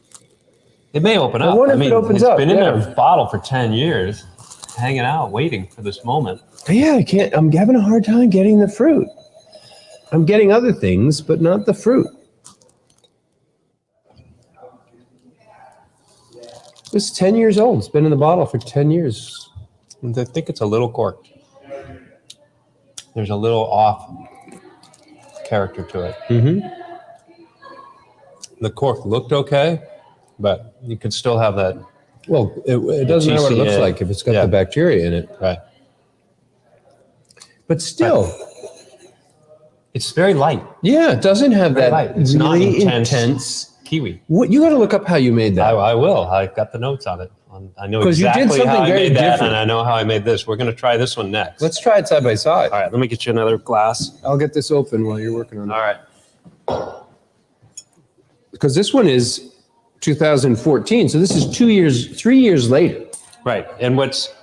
It may open up. I wonder if it opens up. It's been in yeah. their bottle for 10 years, hanging out, waiting for this moment. Yeah, I can't. I'm having a hard time getting the fruit. I'm getting other things, but not the fruit. This is 10 years old. It's been in the bottle for 10 years. I think it's a little corked. There's a little off character to it. Mm-hmm. The cork looked okay, but you could still have that. Well, it doesn't matter what it looks TCA. like if it's got the bacteria in it. Right. But still, it's very light. yeah, it doesn't have Very that light. It's really not intense. Kiwi. What you got to look up how you made that. I will. I got the notes on it. I know 'Cause you did exactly how something I very made that, different. and I know how I made this. We're going to try this one next. Let's try it side by side. All right, let me get you another glass. I'll get this open while you're working on it. All right. Because this one is 2014, so this is 3 years later. Right. And what's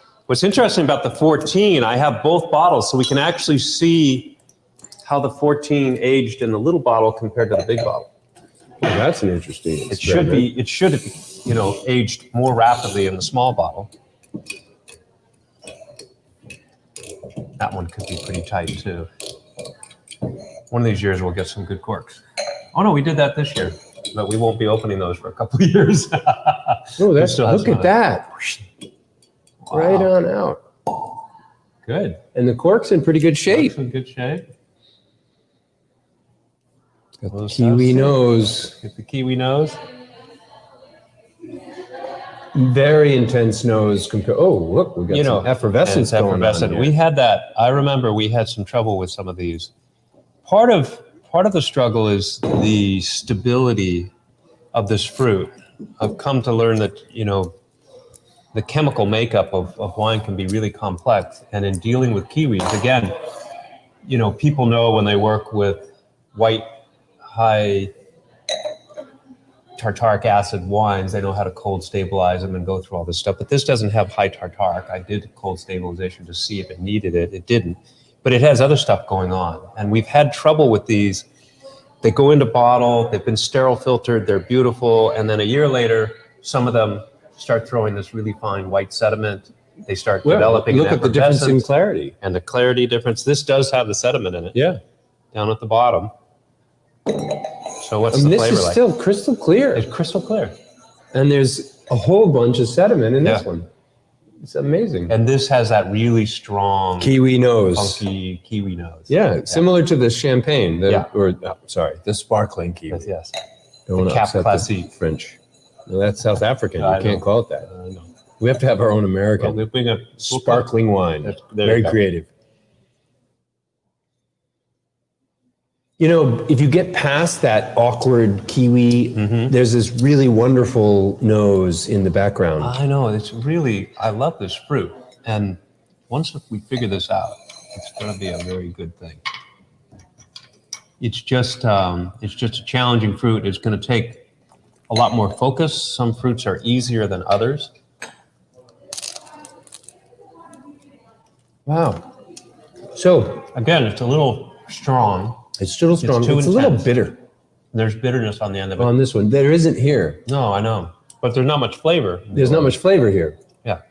interesting about the 14, I have both bottles, so we can actually see how the 14 aged in the little bottle compared to the big bottle. Well, that's an interesting. It should be, aged more rapidly in the small bottle. That one could be pretty tight too. One of these years we'll get some good corks. Oh no, we did that this year, but we won't be opening those for a couple of years. Oh, that's still has look some at of that. Wow. Right on out. Good. And the cork's in pretty good shape. In good shape. Got the kiwi nose. Get the kiwi nose. Very intense nose. Oh, look, we got some effervescence and it's going effervescent. on. We had that. I remember we had some trouble with some of these. Part of the struggle is the stability of this fruit. I've come to learn that the chemical makeup of wine can be really complex, and in dealing with kiwis, again, people know when they work with white, high tartaric acid wines, they know how to cold stabilize them and go through all this stuff. But this doesn't have high tartaric. I did cold stabilization to see if it needed it. It didn't. But it has other stuff going on. And we've had trouble with these. They go into bottle, they've been sterile filtered, they're beautiful. And then a year later, some of them start throwing this really fine white sediment. They start developing look at the difference in clarity. And the clarity difference. This does have the sediment in it. Yeah. Down at the bottom. So what's the this flavor is like? still crystal clear. It's crystal clear. And there's a whole bunch of sediment in this Yeah. one. It's amazing. And this has that really strong, Kiwi nose. funky kiwi nose. Yeah, similar to the champagne. The sparkling kiwi. Yes. Don't the Cap upset Classique. the French. No, that's South African. I You can't know. call it that. No. We have to have our own American. Well, we'll sparkling wine. There you Very go. creative. If you get past that awkward kiwi, there's this really wonderful nose in the background. I know. I love this fruit. And once we figure this out, it's going to be a very good thing. It's just a challenging fruit. It's going to take a lot more focus. Some fruits are easier than others. Wow. So Again, it's a little strong. it's still strong. too It's a little intense. bitter There's bitterness on the end of it. on this one. There isn't here. No, I know. But there's not much flavor. There's not much flavor here. Yeah.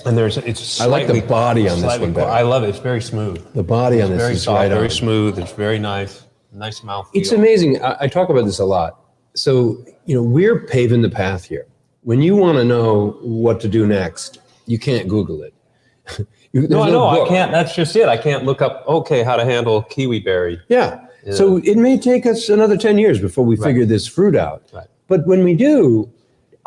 And it's I like the slightly- body on this slightly one better. I love it. It's very smooth. The body on this Very is soft, right very on. smooth. It's very nice. Nice mouthfeel. It's amazing. I talk about this a lot. So, we're paving the path here. When you want to know what to do next, you can't Google it. No, I know. I book. can't. That's just it. I can't look up, how to handle kiwi berry. Yeah. So it may take us another 10 years before we figure this fruit out. Right. But when we do,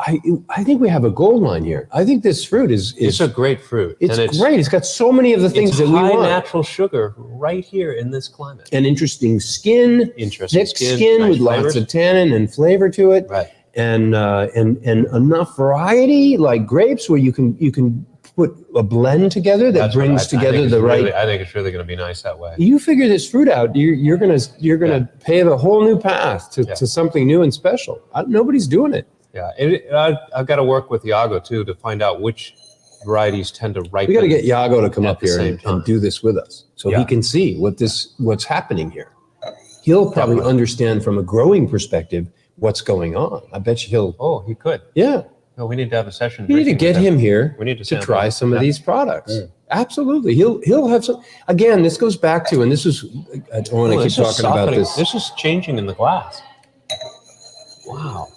I think we have a gold mine here. I think this fruit is It's a great fruit. it's great. It's got so many of the things that we high want. natural sugar right here in this climate. And interesting skin, Interesting thick skin nice with flavors. lots of tannin and flavor to it, Right. and enough variety like grapes where you can put a blend together that That's what brings I think together it's the really- right. I think it's really going to be nice that way. You figure this fruit out, you're gonna pave a whole new path to something new and special. Nobody's doing it. Yeah, I've got to work with Iago too to find out which varieties tend to ripen. We got to get Iago to come at up the here same time. and do this with us, so he Yeah. can see what's happening here. He'll probably Definitely. understand from a growing perspective what's going on. I bet you he'll. Oh, he could. Yeah, No, we need to have a session. you need to briefing get with him here We need to to sample. try some of Yeah. these products. Absolutely, he'll have some. Again, this goes back to, and this is I don't want to Oh, keep this is talking about softening. this. This is changing in the glass. Wow.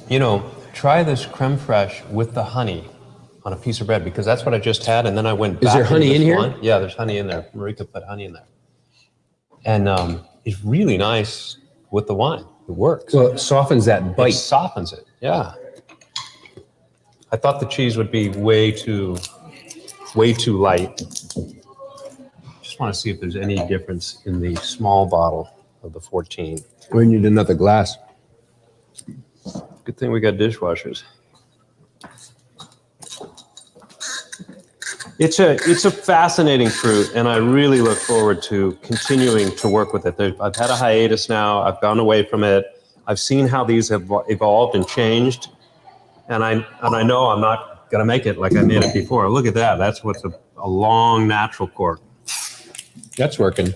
You know, try this creme fraiche with the honey on a piece of bread, because that's what I just had, and then I went back. Is there into honey this in here? wine. Yeah, there's honey in there. Marika put honey in there. And it's really nice with the wine. It works. Well, it softens that It bite. softens it. Yeah. I thought the cheese would be way too light. Just want to see if there's any difference in the small bottle of the 14. We need another glass. Good thing we got dishwashers. It's a fascinating fruit, and I really look forward to continuing to work with it. I've had a hiatus now. I've gone away from it. I've seen how these have evolved and changed, and I know I'm not gonna make it like I made it before. Look at that. That's what's a long natural cork. That's working.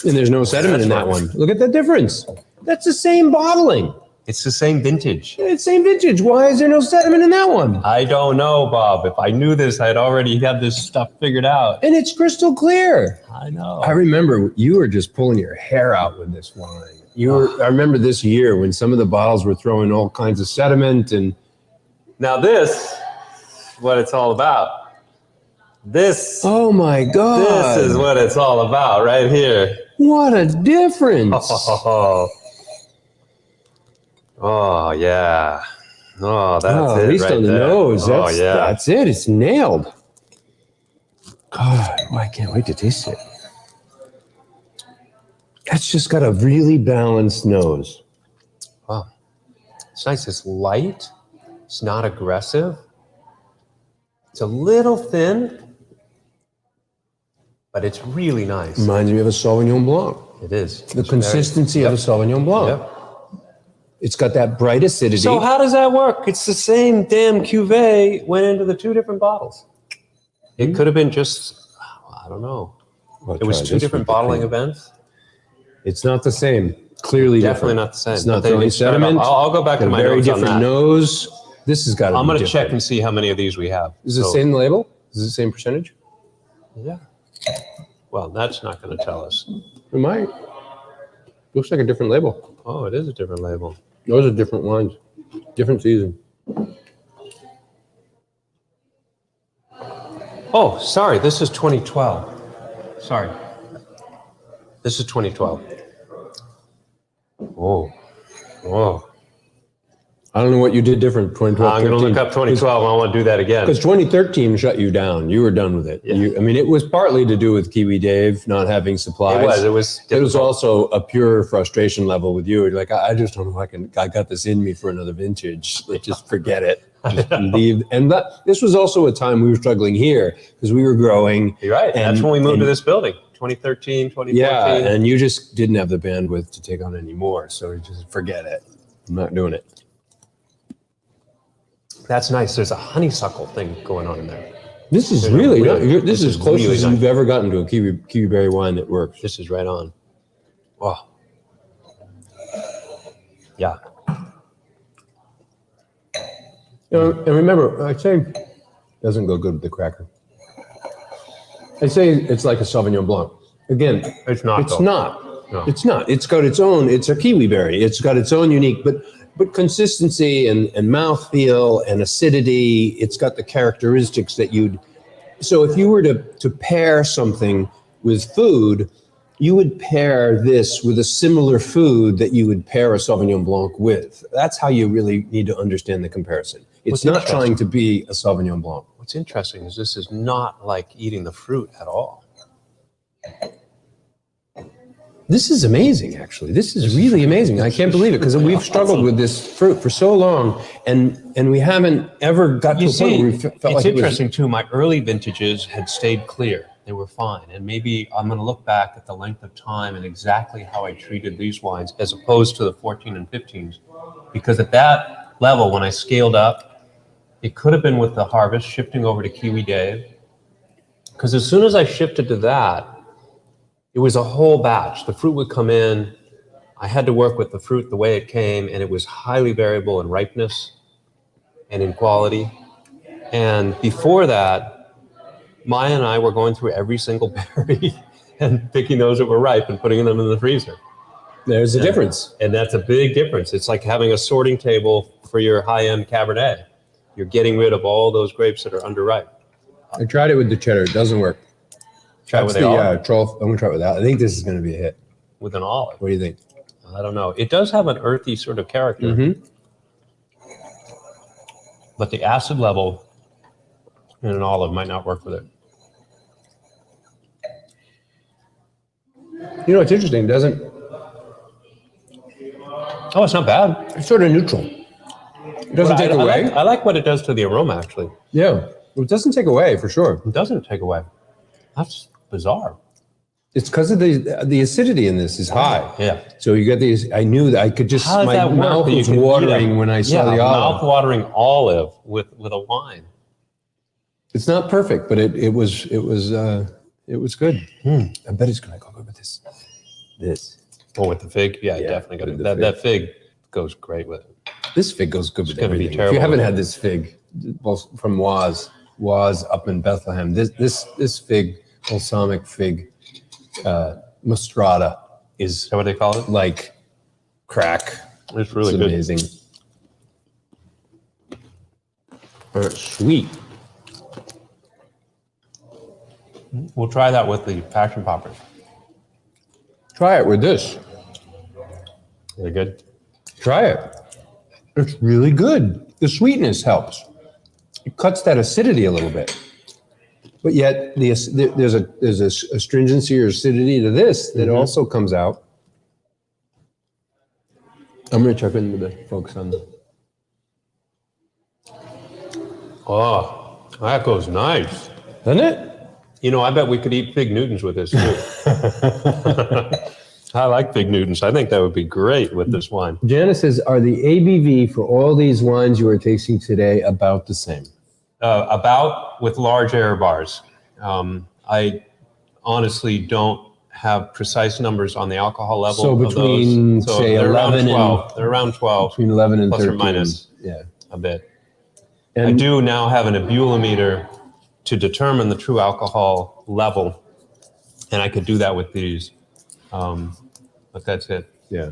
And there's no sediment in that working. one. Look at the difference. That's the same bottling. It's the same vintage. It's same vintage. Why is there no sediment in that one? I don't know, Bob. If I knew this, I'd already had this stuff figured out. And it's crystal clear. I know. I remember you were just pulling your hair out with this wine. I remember this year when some of the bottles were throwing all kinds of sediment and Now this is what it's all about. This oh my God. is what it's all about right here. What a difference. Oh yeah. Oh, that's it. At least right on the there. nose. Oh yeah. That's it. It's nailed. God, I can't wait to taste it. That's just got a really balanced nose. Wow. It's nice. It's light. It's not aggressive. It's a little thin, but it's really nice. Reminds me of a Sauvignon Blanc. It is. The consistency of a Sauvignon Blanc. Yep. It's got that bright acidity. So how does that work? It's the same damn cuvee went into the two different bottles. It could have been just, I don't know. I'll It was try two this different with the bottling cream. events. It's not the same. Clearly Definitely different. not the same. It's not But they throwing started sediment. off- I'll go back to A my very notes on different that. nose. This has got to I'm be going to different. check and see how many of these we have. Is it the So- same label? Is it the same percentage? Yeah. Well, that's not going to tell us. It might. Looks like a different label. Oh, it is a different label. Those are different wines. Different season. Oh, sorry. This is 2012. Sorry. This is 2012. Oh. Oh. I don't know what you did different 2012. I'm going to look up 2012 and I want to do that again. Because 2013 shut you down. You were done with it. Yeah. I mean, it was partly to do with Kiwi Dave not having supplies. It was It was difficult. also a pure frustration level with you. You're like, I just don't know if I got this in me for another vintage. Like, just forget it. Just leave. And this was also a time we were struggling here because we were growing. You're right. That's and- when we moved and- to this building. 2013, 2014. Yeah, and you just didn't have the bandwidth to take on any more. So you just forget it. I'm not doing it. That's nice. There's a honeysuckle thing going on in there. This is There's a really, really- this is this close is really as nice. you've ever gotten to a kiwi berry wine that works. This is right on. Wow. Yeah. You know, and remember, I say doesn't go good with the cracker. I say it's like a Sauvignon Blanc. Again, It's not. it's though. not. No. It's not. It's got its own. It's a kiwi berry. It's got its own unique, but consistency and mouthfeel and acidity. It's got the characteristics that you'd. So if you were to pair something with food, you would pair this with a similar food that you would pair a Sauvignon Blanc with. That's how you really need to understand the comparison. It's not trying to be a Sauvignon Blanc. What's interesting is this is not like eating the fruit at all. This is amazing, actually. This is really amazing. I can't believe it, because we've struggled with this fruit for so long, and we haven't ever got to a point where we felt like it's interesting too. My early vintages had stayed clear. They were fine. And maybe I'm going to look back at the length of time and exactly how I treated these wines as opposed to the 14 and 15s. Because at that level, when I scaled up, it could have been with the harvest shifting over to Kiwi Dave. Because as soon as I shifted to that, it was a whole batch. The fruit would come in. I had to work with the fruit the way it came, and it was highly variable in ripeness and in quality. And before that, Maya and I were going through every single berry and picking those that were ripe and putting them in the freezer. There's a difference. And that's a big difference. It's like having a sorting table for your high-end Cabernet. You're getting rid of all those grapes that are underripe. I tried it with the cheddar. It doesn't work. Try it with the olive. Troll. I'm going to try it with that. I think this is going to be a hit. With an olive. What do you think? I don't know. It does have an earthy sort of character. Mm-hmm. But the acid level in an olive might not work with it. You know, it's interesting. It doesn't... Oh, it's not bad. It's sort of neutral. It doesn't take away. I like what it does to the aroma, actually. Yeah. It doesn't take away, for sure. It doesn't take away. That's bizarre. It's because of the acidity in this is high. Yeah. So you get these... I knew that I could just... How does my that work mouth that you was can do watering that? when I saw the olive. Mouth-watering olive with a wine. It's not perfect, but it was good. I bet it's going to go good with this. Oh, with the fig? Yeah, definitely got it. That fig goes great with it. This fig goes good with gonna be everything. terrible If you haven't with had this fig, from Waz up in Bethlehem, this fig, balsamic fig, Mostrada, Is that what they call it? like crack. It's really It's good. amazing. Sweet. We'll try that with the passion poppers. Try it with this. They're good. Try it. It's really good. The sweetness helps. It cuts that acidity a little bit. But yet there's a astringency or acidity to this that also comes out. I'm going to check in with the folks on the... Oh, that goes nice. Doesn't it? You know, I bet we could eat Fig Newtons with this too. I like Fig Newtons. I think that would be great with this wine. Janice says, are the ABV for all these wines you are tasting today about the same? About with large error bars. I honestly don't have precise numbers on the alcohol level. So between, of those. say, they're 11 around 12. They're around 12. Between 11 and plus 13. or minus Yeah. a bit. And I do now have an ebulometer to determine the true alcohol level, and I could do that with these. But that's it. Yeah.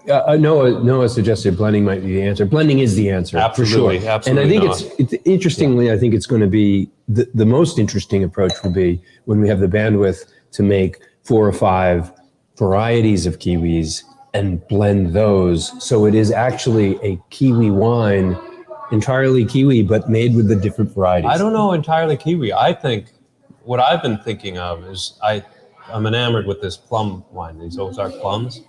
Noah suggested blending might be the answer. Blending is the answer, Absolutely, for sure. absolutely, And I think it's interestingly, I think it's going to be the most interesting approach will be when we have the bandwidth to make 4 or 5 varieties of kiwis and blend those. So it is actually a kiwi wine, entirely kiwi, but made with the different varieties. I don't know entirely kiwi. I think what I've been thinking of is I'm enamored with this plum wine, these Ozark plums.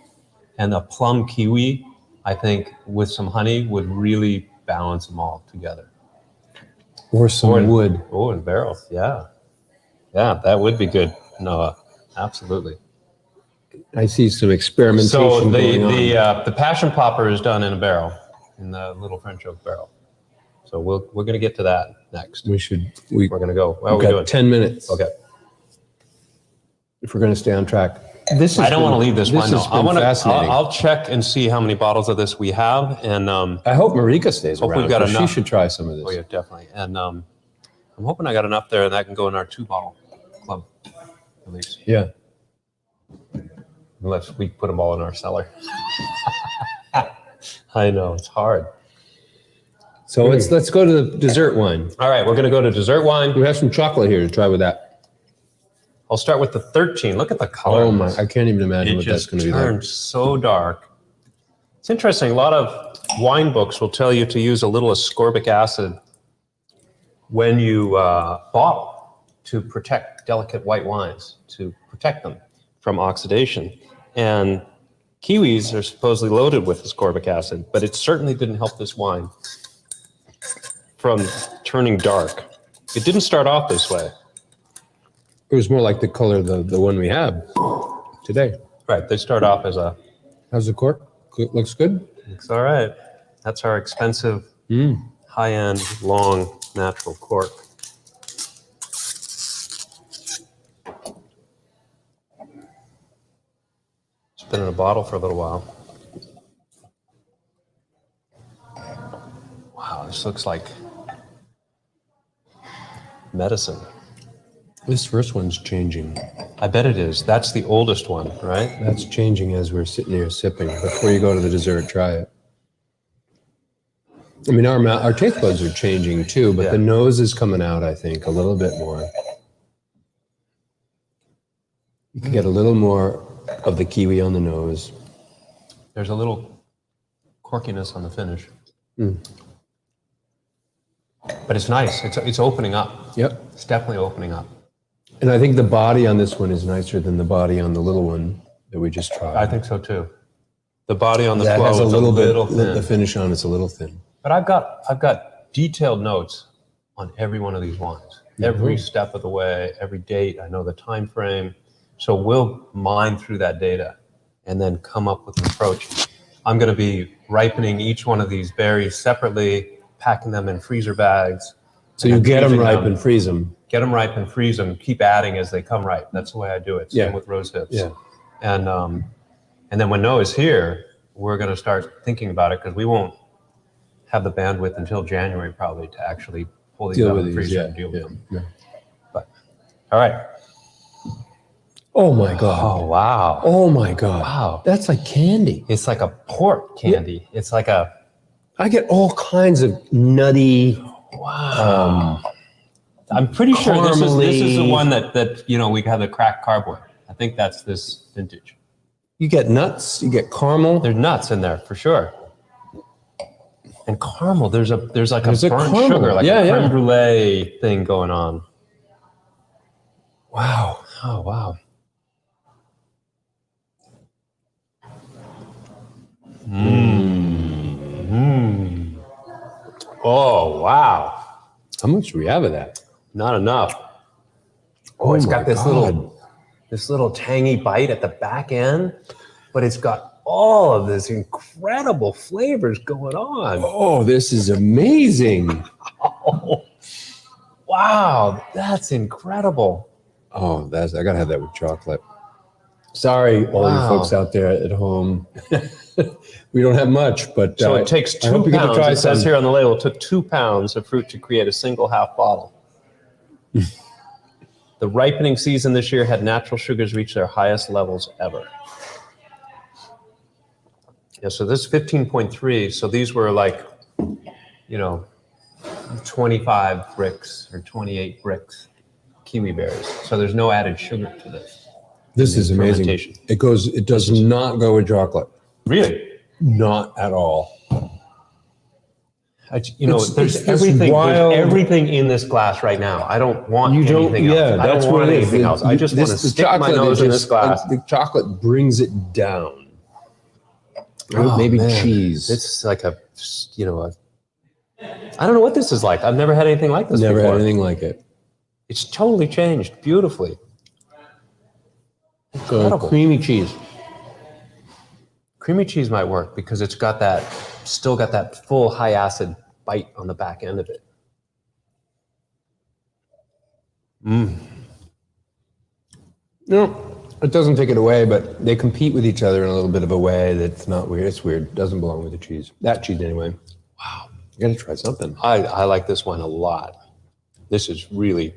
And a plum kiwi, I think, with some honey would really balance them all together. Or some wood. Oh, in barrel, yeah. Yeah, that would be good, Noah. Absolutely. I see some experimentation So going on. the passion popper is done in a barrel, in the little French oak barrel. So we're going to get to that next. We're going to go. How are we doing? 10 minutes. Okay. If we're going to stay on track. I don't want to leave this wine. This No, has been fascinating. I'll check and see how many bottles of this we have, and I hope Marika stays Hope around. we've got 'Cause she enough. should try some of this. oh yeah, definitely. And I'm hoping I got enough there, and that can go in our 2-bottle club, at least, Yeah. unless we put them all in our cellar. I know it's hard. So let's go to the dessert wine. All right, we're going to go to dessert wine. We have some chocolate here to try with that. I'll start with the 13. Look at the color. Oh my, I can't even imagine what that's going to be like. It just turned so dark. It's interesting. A lot of wine books will tell you to use a little ascorbic acid when you bottle to protect delicate white wines, to protect them from oxidation. And kiwis are supposedly loaded with ascorbic acid, but it certainly didn't help this wine from turning dark. It didn't start off this way. It was more like the color of the one we have today. Right, they start off as a... How's the cork? Looks good? Looks all right. That's our expensive, high-end, long, natural cork. It's been in a bottle for a little while. Wow, this looks like medicine. This first one's changing. I bet it is. That's the oldest one, right? That's changing as we're sitting here sipping. Before you go to the dessert, try it. I mean, our taste buds are changing too, but the nose is coming out, I think, a little bit more. You can get a little more of the kiwi on the nose. There's a little corkiness on the finish. But it's nice. It's opening up. Yep. It's definitely opening up. And I think the body on this one is nicer than the body on the little one that we just tried. I think so too. The body on the that 12 has is a little bit, thin. the finish on it's a little thin. But I've got detailed notes on every one of these wines. Every step of the way, every date, I know the time frame. So we'll mine through that data and then come up with an approach. I'm going to be ripening each one of these berries separately, packing them in freezer bags. So you get them ripe and freeze them. Get them ripe and freeze them. Keep adding as they come ripe. That's the way I do it. Same with rose hips. Yeah. And then when Noah's here, we're going to start thinking about it because we won't have the bandwidth until January probably to actually pull these out of the freezer and deal with them. Yeah. But all right. Oh my God. Oh wow. Oh my God. Wow. That's like candy. It's like a port candy. It's like a... I get all kinds of nutty. Wow. I'm pretty sure this is the one that you know we have the cracked cardboard. I think that's this vintage. You get nuts. You get caramel. There's nuts in there for sure. And caramel. There's like a burnt caramel. sugar, like a creme brulee thing going on. Wow. Oh wow. Oh wow. How much do we have of that? Not enough. Oh, it's got this God. little tangy bite at the back end, but it's got all of this incredible flavors going on. Oh, this is amazing. Oh, wow, that's incredible. Oh, I gotta have that with chocolate. Sorry, all you folks out there at home. We don't have much, but so it takes 2 pounds. It says here on the label, it took 2 pounds of fruit to create a single half bottle. The ripening season this year had natural sugars reach their highest levels ever. Yeah, so this is 15.3. So these were like, 25 bricks or 28 bricks kiwi berries. So there's no added sugar to this. This is amazing. It does not go with chocolate. Really? Not at all. There's everything in this glass right now. I don't want anything else. I don't want anything else. I just want to stick my nose in this glass. The chocolate brings it down. Maybe cheese. It's like I don't know what this is like. I've never had anything like this before. Never had anything like it. It's totally changed beautifully. So creamy cheese. Creamy cheese might work because it's still got that full high acid bite on the back end of it. No, it doesn't take it away, but they compete with each other in a little bit of a way that's not weird. It's weird. It doesn't belong with the cheese. That cheese anyway. Wow. You gotta try something. I like this one a lot. This is really,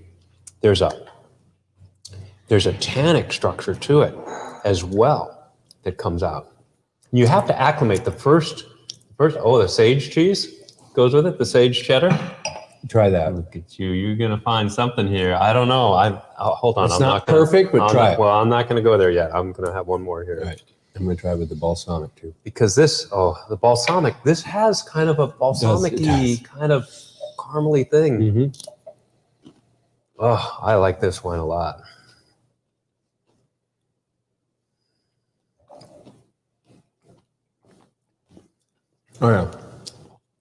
there's a tannic structure to it as well that comes out. You have to acclimate the first, the sage cheese goes with it, the sage cheddar. Try that. Look at you. You're going to find something here. I don't know. Hold on. It's I'm not gonna- perfect, but I'm try not- it. Well, I'm not going to go there yet. I'm going to have one more here. All right. I'm going to try with the balsamic too. Because the balsamic, this has kind of a balsamic-y, kind of caramely thing. Mm-hmm. Oh, I like this wine a lot. Oh yeah.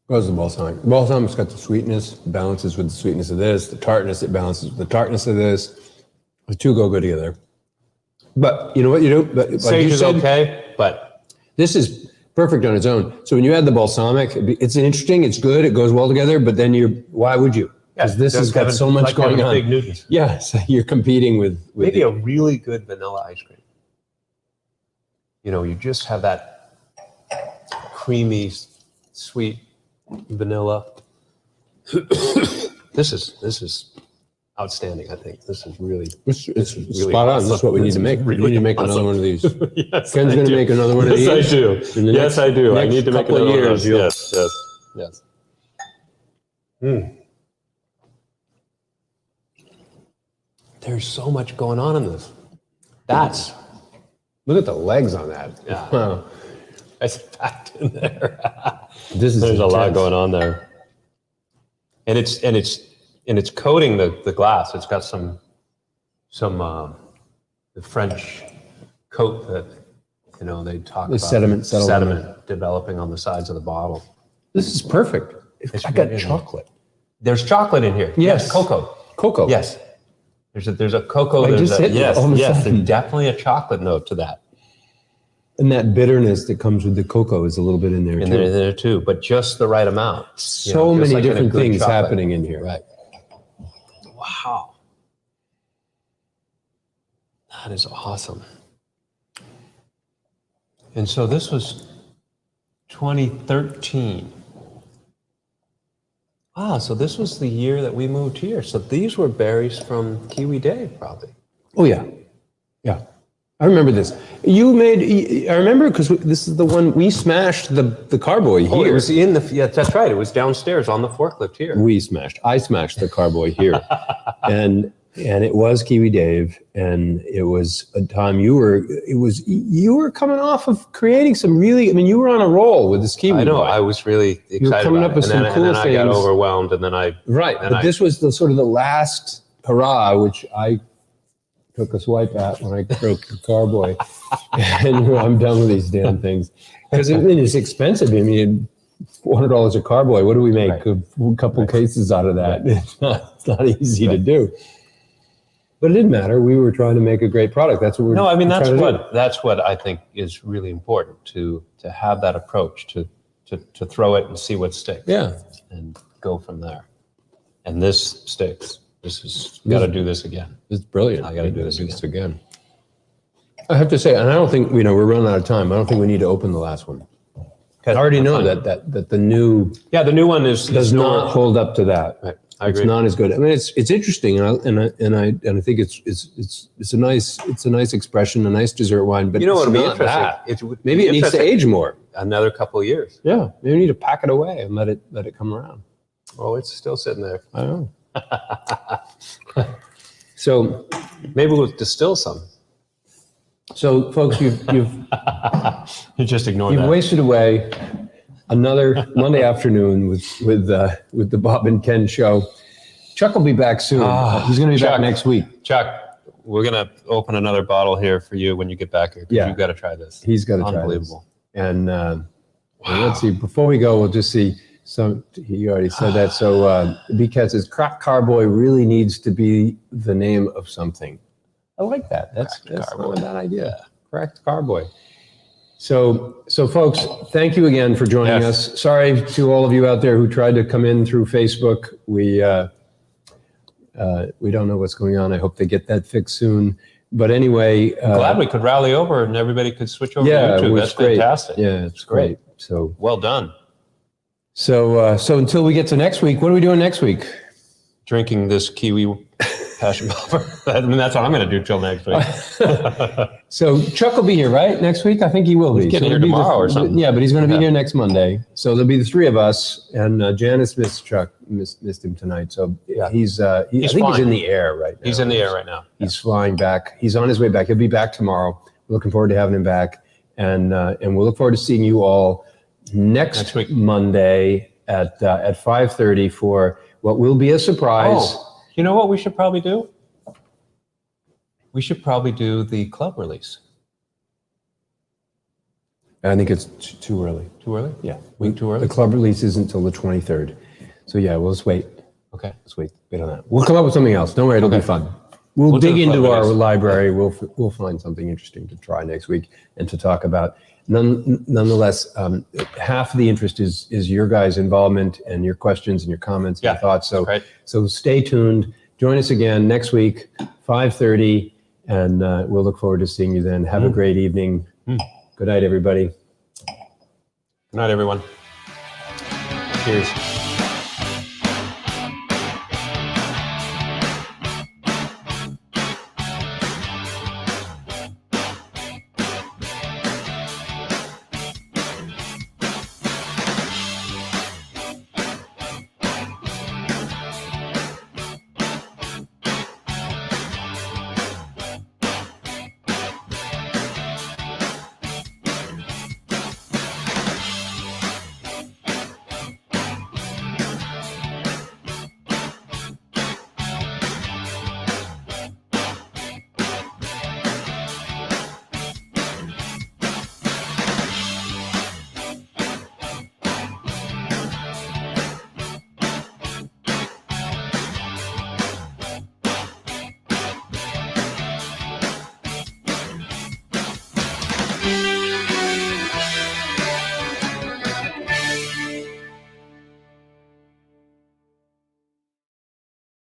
Goes the balsamic. The balsamic's got the sweetness, balances with the sweetness of this. The tartness, it balances with the tartness of this. The two go good together. But you know what you do? But like Sage you is said, okay, but this is perfect on its own. So when you add the balsamic, it's interesting, it's good, it goes well together, but then why would you? Because this has got so much going on. Big Newtons. Yeah, so you're competing with Maybe a really good vanilla ice cream. You know, you just have that creamy, sweet vanilla. This is outstanding. I think this is really. It's really spot on. This is what we need to make. We need to make another one of these. Ken's going to make another one of these. Yes, I do. In the Yes, I do. I next need to make couple another of one of years. those. Yes. There's so much going on in this. Look at the legs on that. Yeah. Wow. That's packed in there. There's a lot going on there, and it's coating the glass. It's got some the French coat that they talk about sediment developing on the sides of the bottle. This is perfect. I got chocolate. There's chocolate in here. Yes. Cocoa. Yes. There's a cocoa. There's definitely a chocolate note to that. And that bitterness that comes with the cocoa is a little bit in there too. There too, but just the right amount. So many like different things chocolate. happening in here. Right. Wow. That is awesome. And so this was 2013. Ah, so this was the year that we moved here. So these were berries from Kiwi Day, probably. Oh yeah. Yeah. I remember this. I remember because this is the one we smashed the carboy here. Oh, it was that's right. It was downstairs on the forklift here. I smashed the carboy here. and it was Kiwi Dave, and it was a time you were coming off of creating some really, you were on a roll with this Kiwi. I know, boy. I was really excited. You were coming up with some cool and then things. I got overwhelmed, and then this was the sort of the last hurrah, which I took a swipe at when I broke the carboy. And I'm done with these damn things. Because it's expensive. $400 a carboy. What do we make? Right. A couple cases out of that. Right. It's not easy to do. But it didn't matter. We were trying to make a great product. That's what we're that's what I think is really important, to have that approach, to throw it and see what sticks. Yeah. And go from there. And this sticks. Got to do this again. It's brilliant. I got to do this again. I have to say, and I don't think, we're running out of time. I don't think we need to open the last one. I already know that the new... Yeah, the new one does not hold up to that. Right. I agree. It's not as good. It's interesting, and I think it's a nice expression, a nice dessert wine, but what would be interesting? Maybe it needs to age more. Another couple of years. Yeah, maybe we need to pack it away and let it come around. Oh, it's still sitting there. I know. So maybe we'll distill some. So, folks, you've you just ignored that. You've wasted away another Monday afternoon with the Bob and Ken show. Chuck will be back soon. He's going to be back next week. Chuck, we're going to open another bottle here for you when you get back here. Yeah, you've got to try this. He's got to try this. Unbelievable. And let's see. Before we go, we'll just see. He already said that. So because his cracked carboy really needs to be the name of something. I like that. That's not a bad idea. Cracked carboy. So folks, thank you again for joining us. Sorry to all of you out there who tried to come in through Facebook. We don't know what's going on. I hope they get that fixed soon. But anyway, glad we could rally over and everybody could switch over to YouTube. That's great. Fantastic. Yeah, it's great. So well done. So until we get to next week, what are we doing next week? Drinking this Kiwi Passion popper. I mean, that's what I'm going to do till next week. So Chuck will be here, right? Next week? I think he will be. He's getting So here it'll be tomorrow or something. Yeah, but he's going to be Yeah. here next Monday. So there'll be the three of us, and Janice missed Chuck, missed him tonight. So yeah, he's I think he's flying. in the air right now. He's in the air right now. He's flying back. He's on his way back. He'll be back tomorrow. Looking forward to having him back, and we'll look forward to seeing you all next week. Monday at 5:30 for what will be a surprise. Oh, you know what we should probably do? We should probably do the club release. I think it's too early. Too early? Yeah, Week too early? The club release isn't until the 23rd. So yeah, we'll just wait. Okay. Let's wait on that. We'll come up with something else. Don't worry, it'll be fun. We'll do dig the club into our release. library. We'll find something interesting to try next week and to talk about. Nonetheless, half of the interest is your guys' involvement and your questions and your comments and your thoughts. So right. so stay tuned. Join us again next week, 5:30, and we'll look forward to seeing you then. Have a great evening. Good night, everybody. Good night, everyone. Cheers.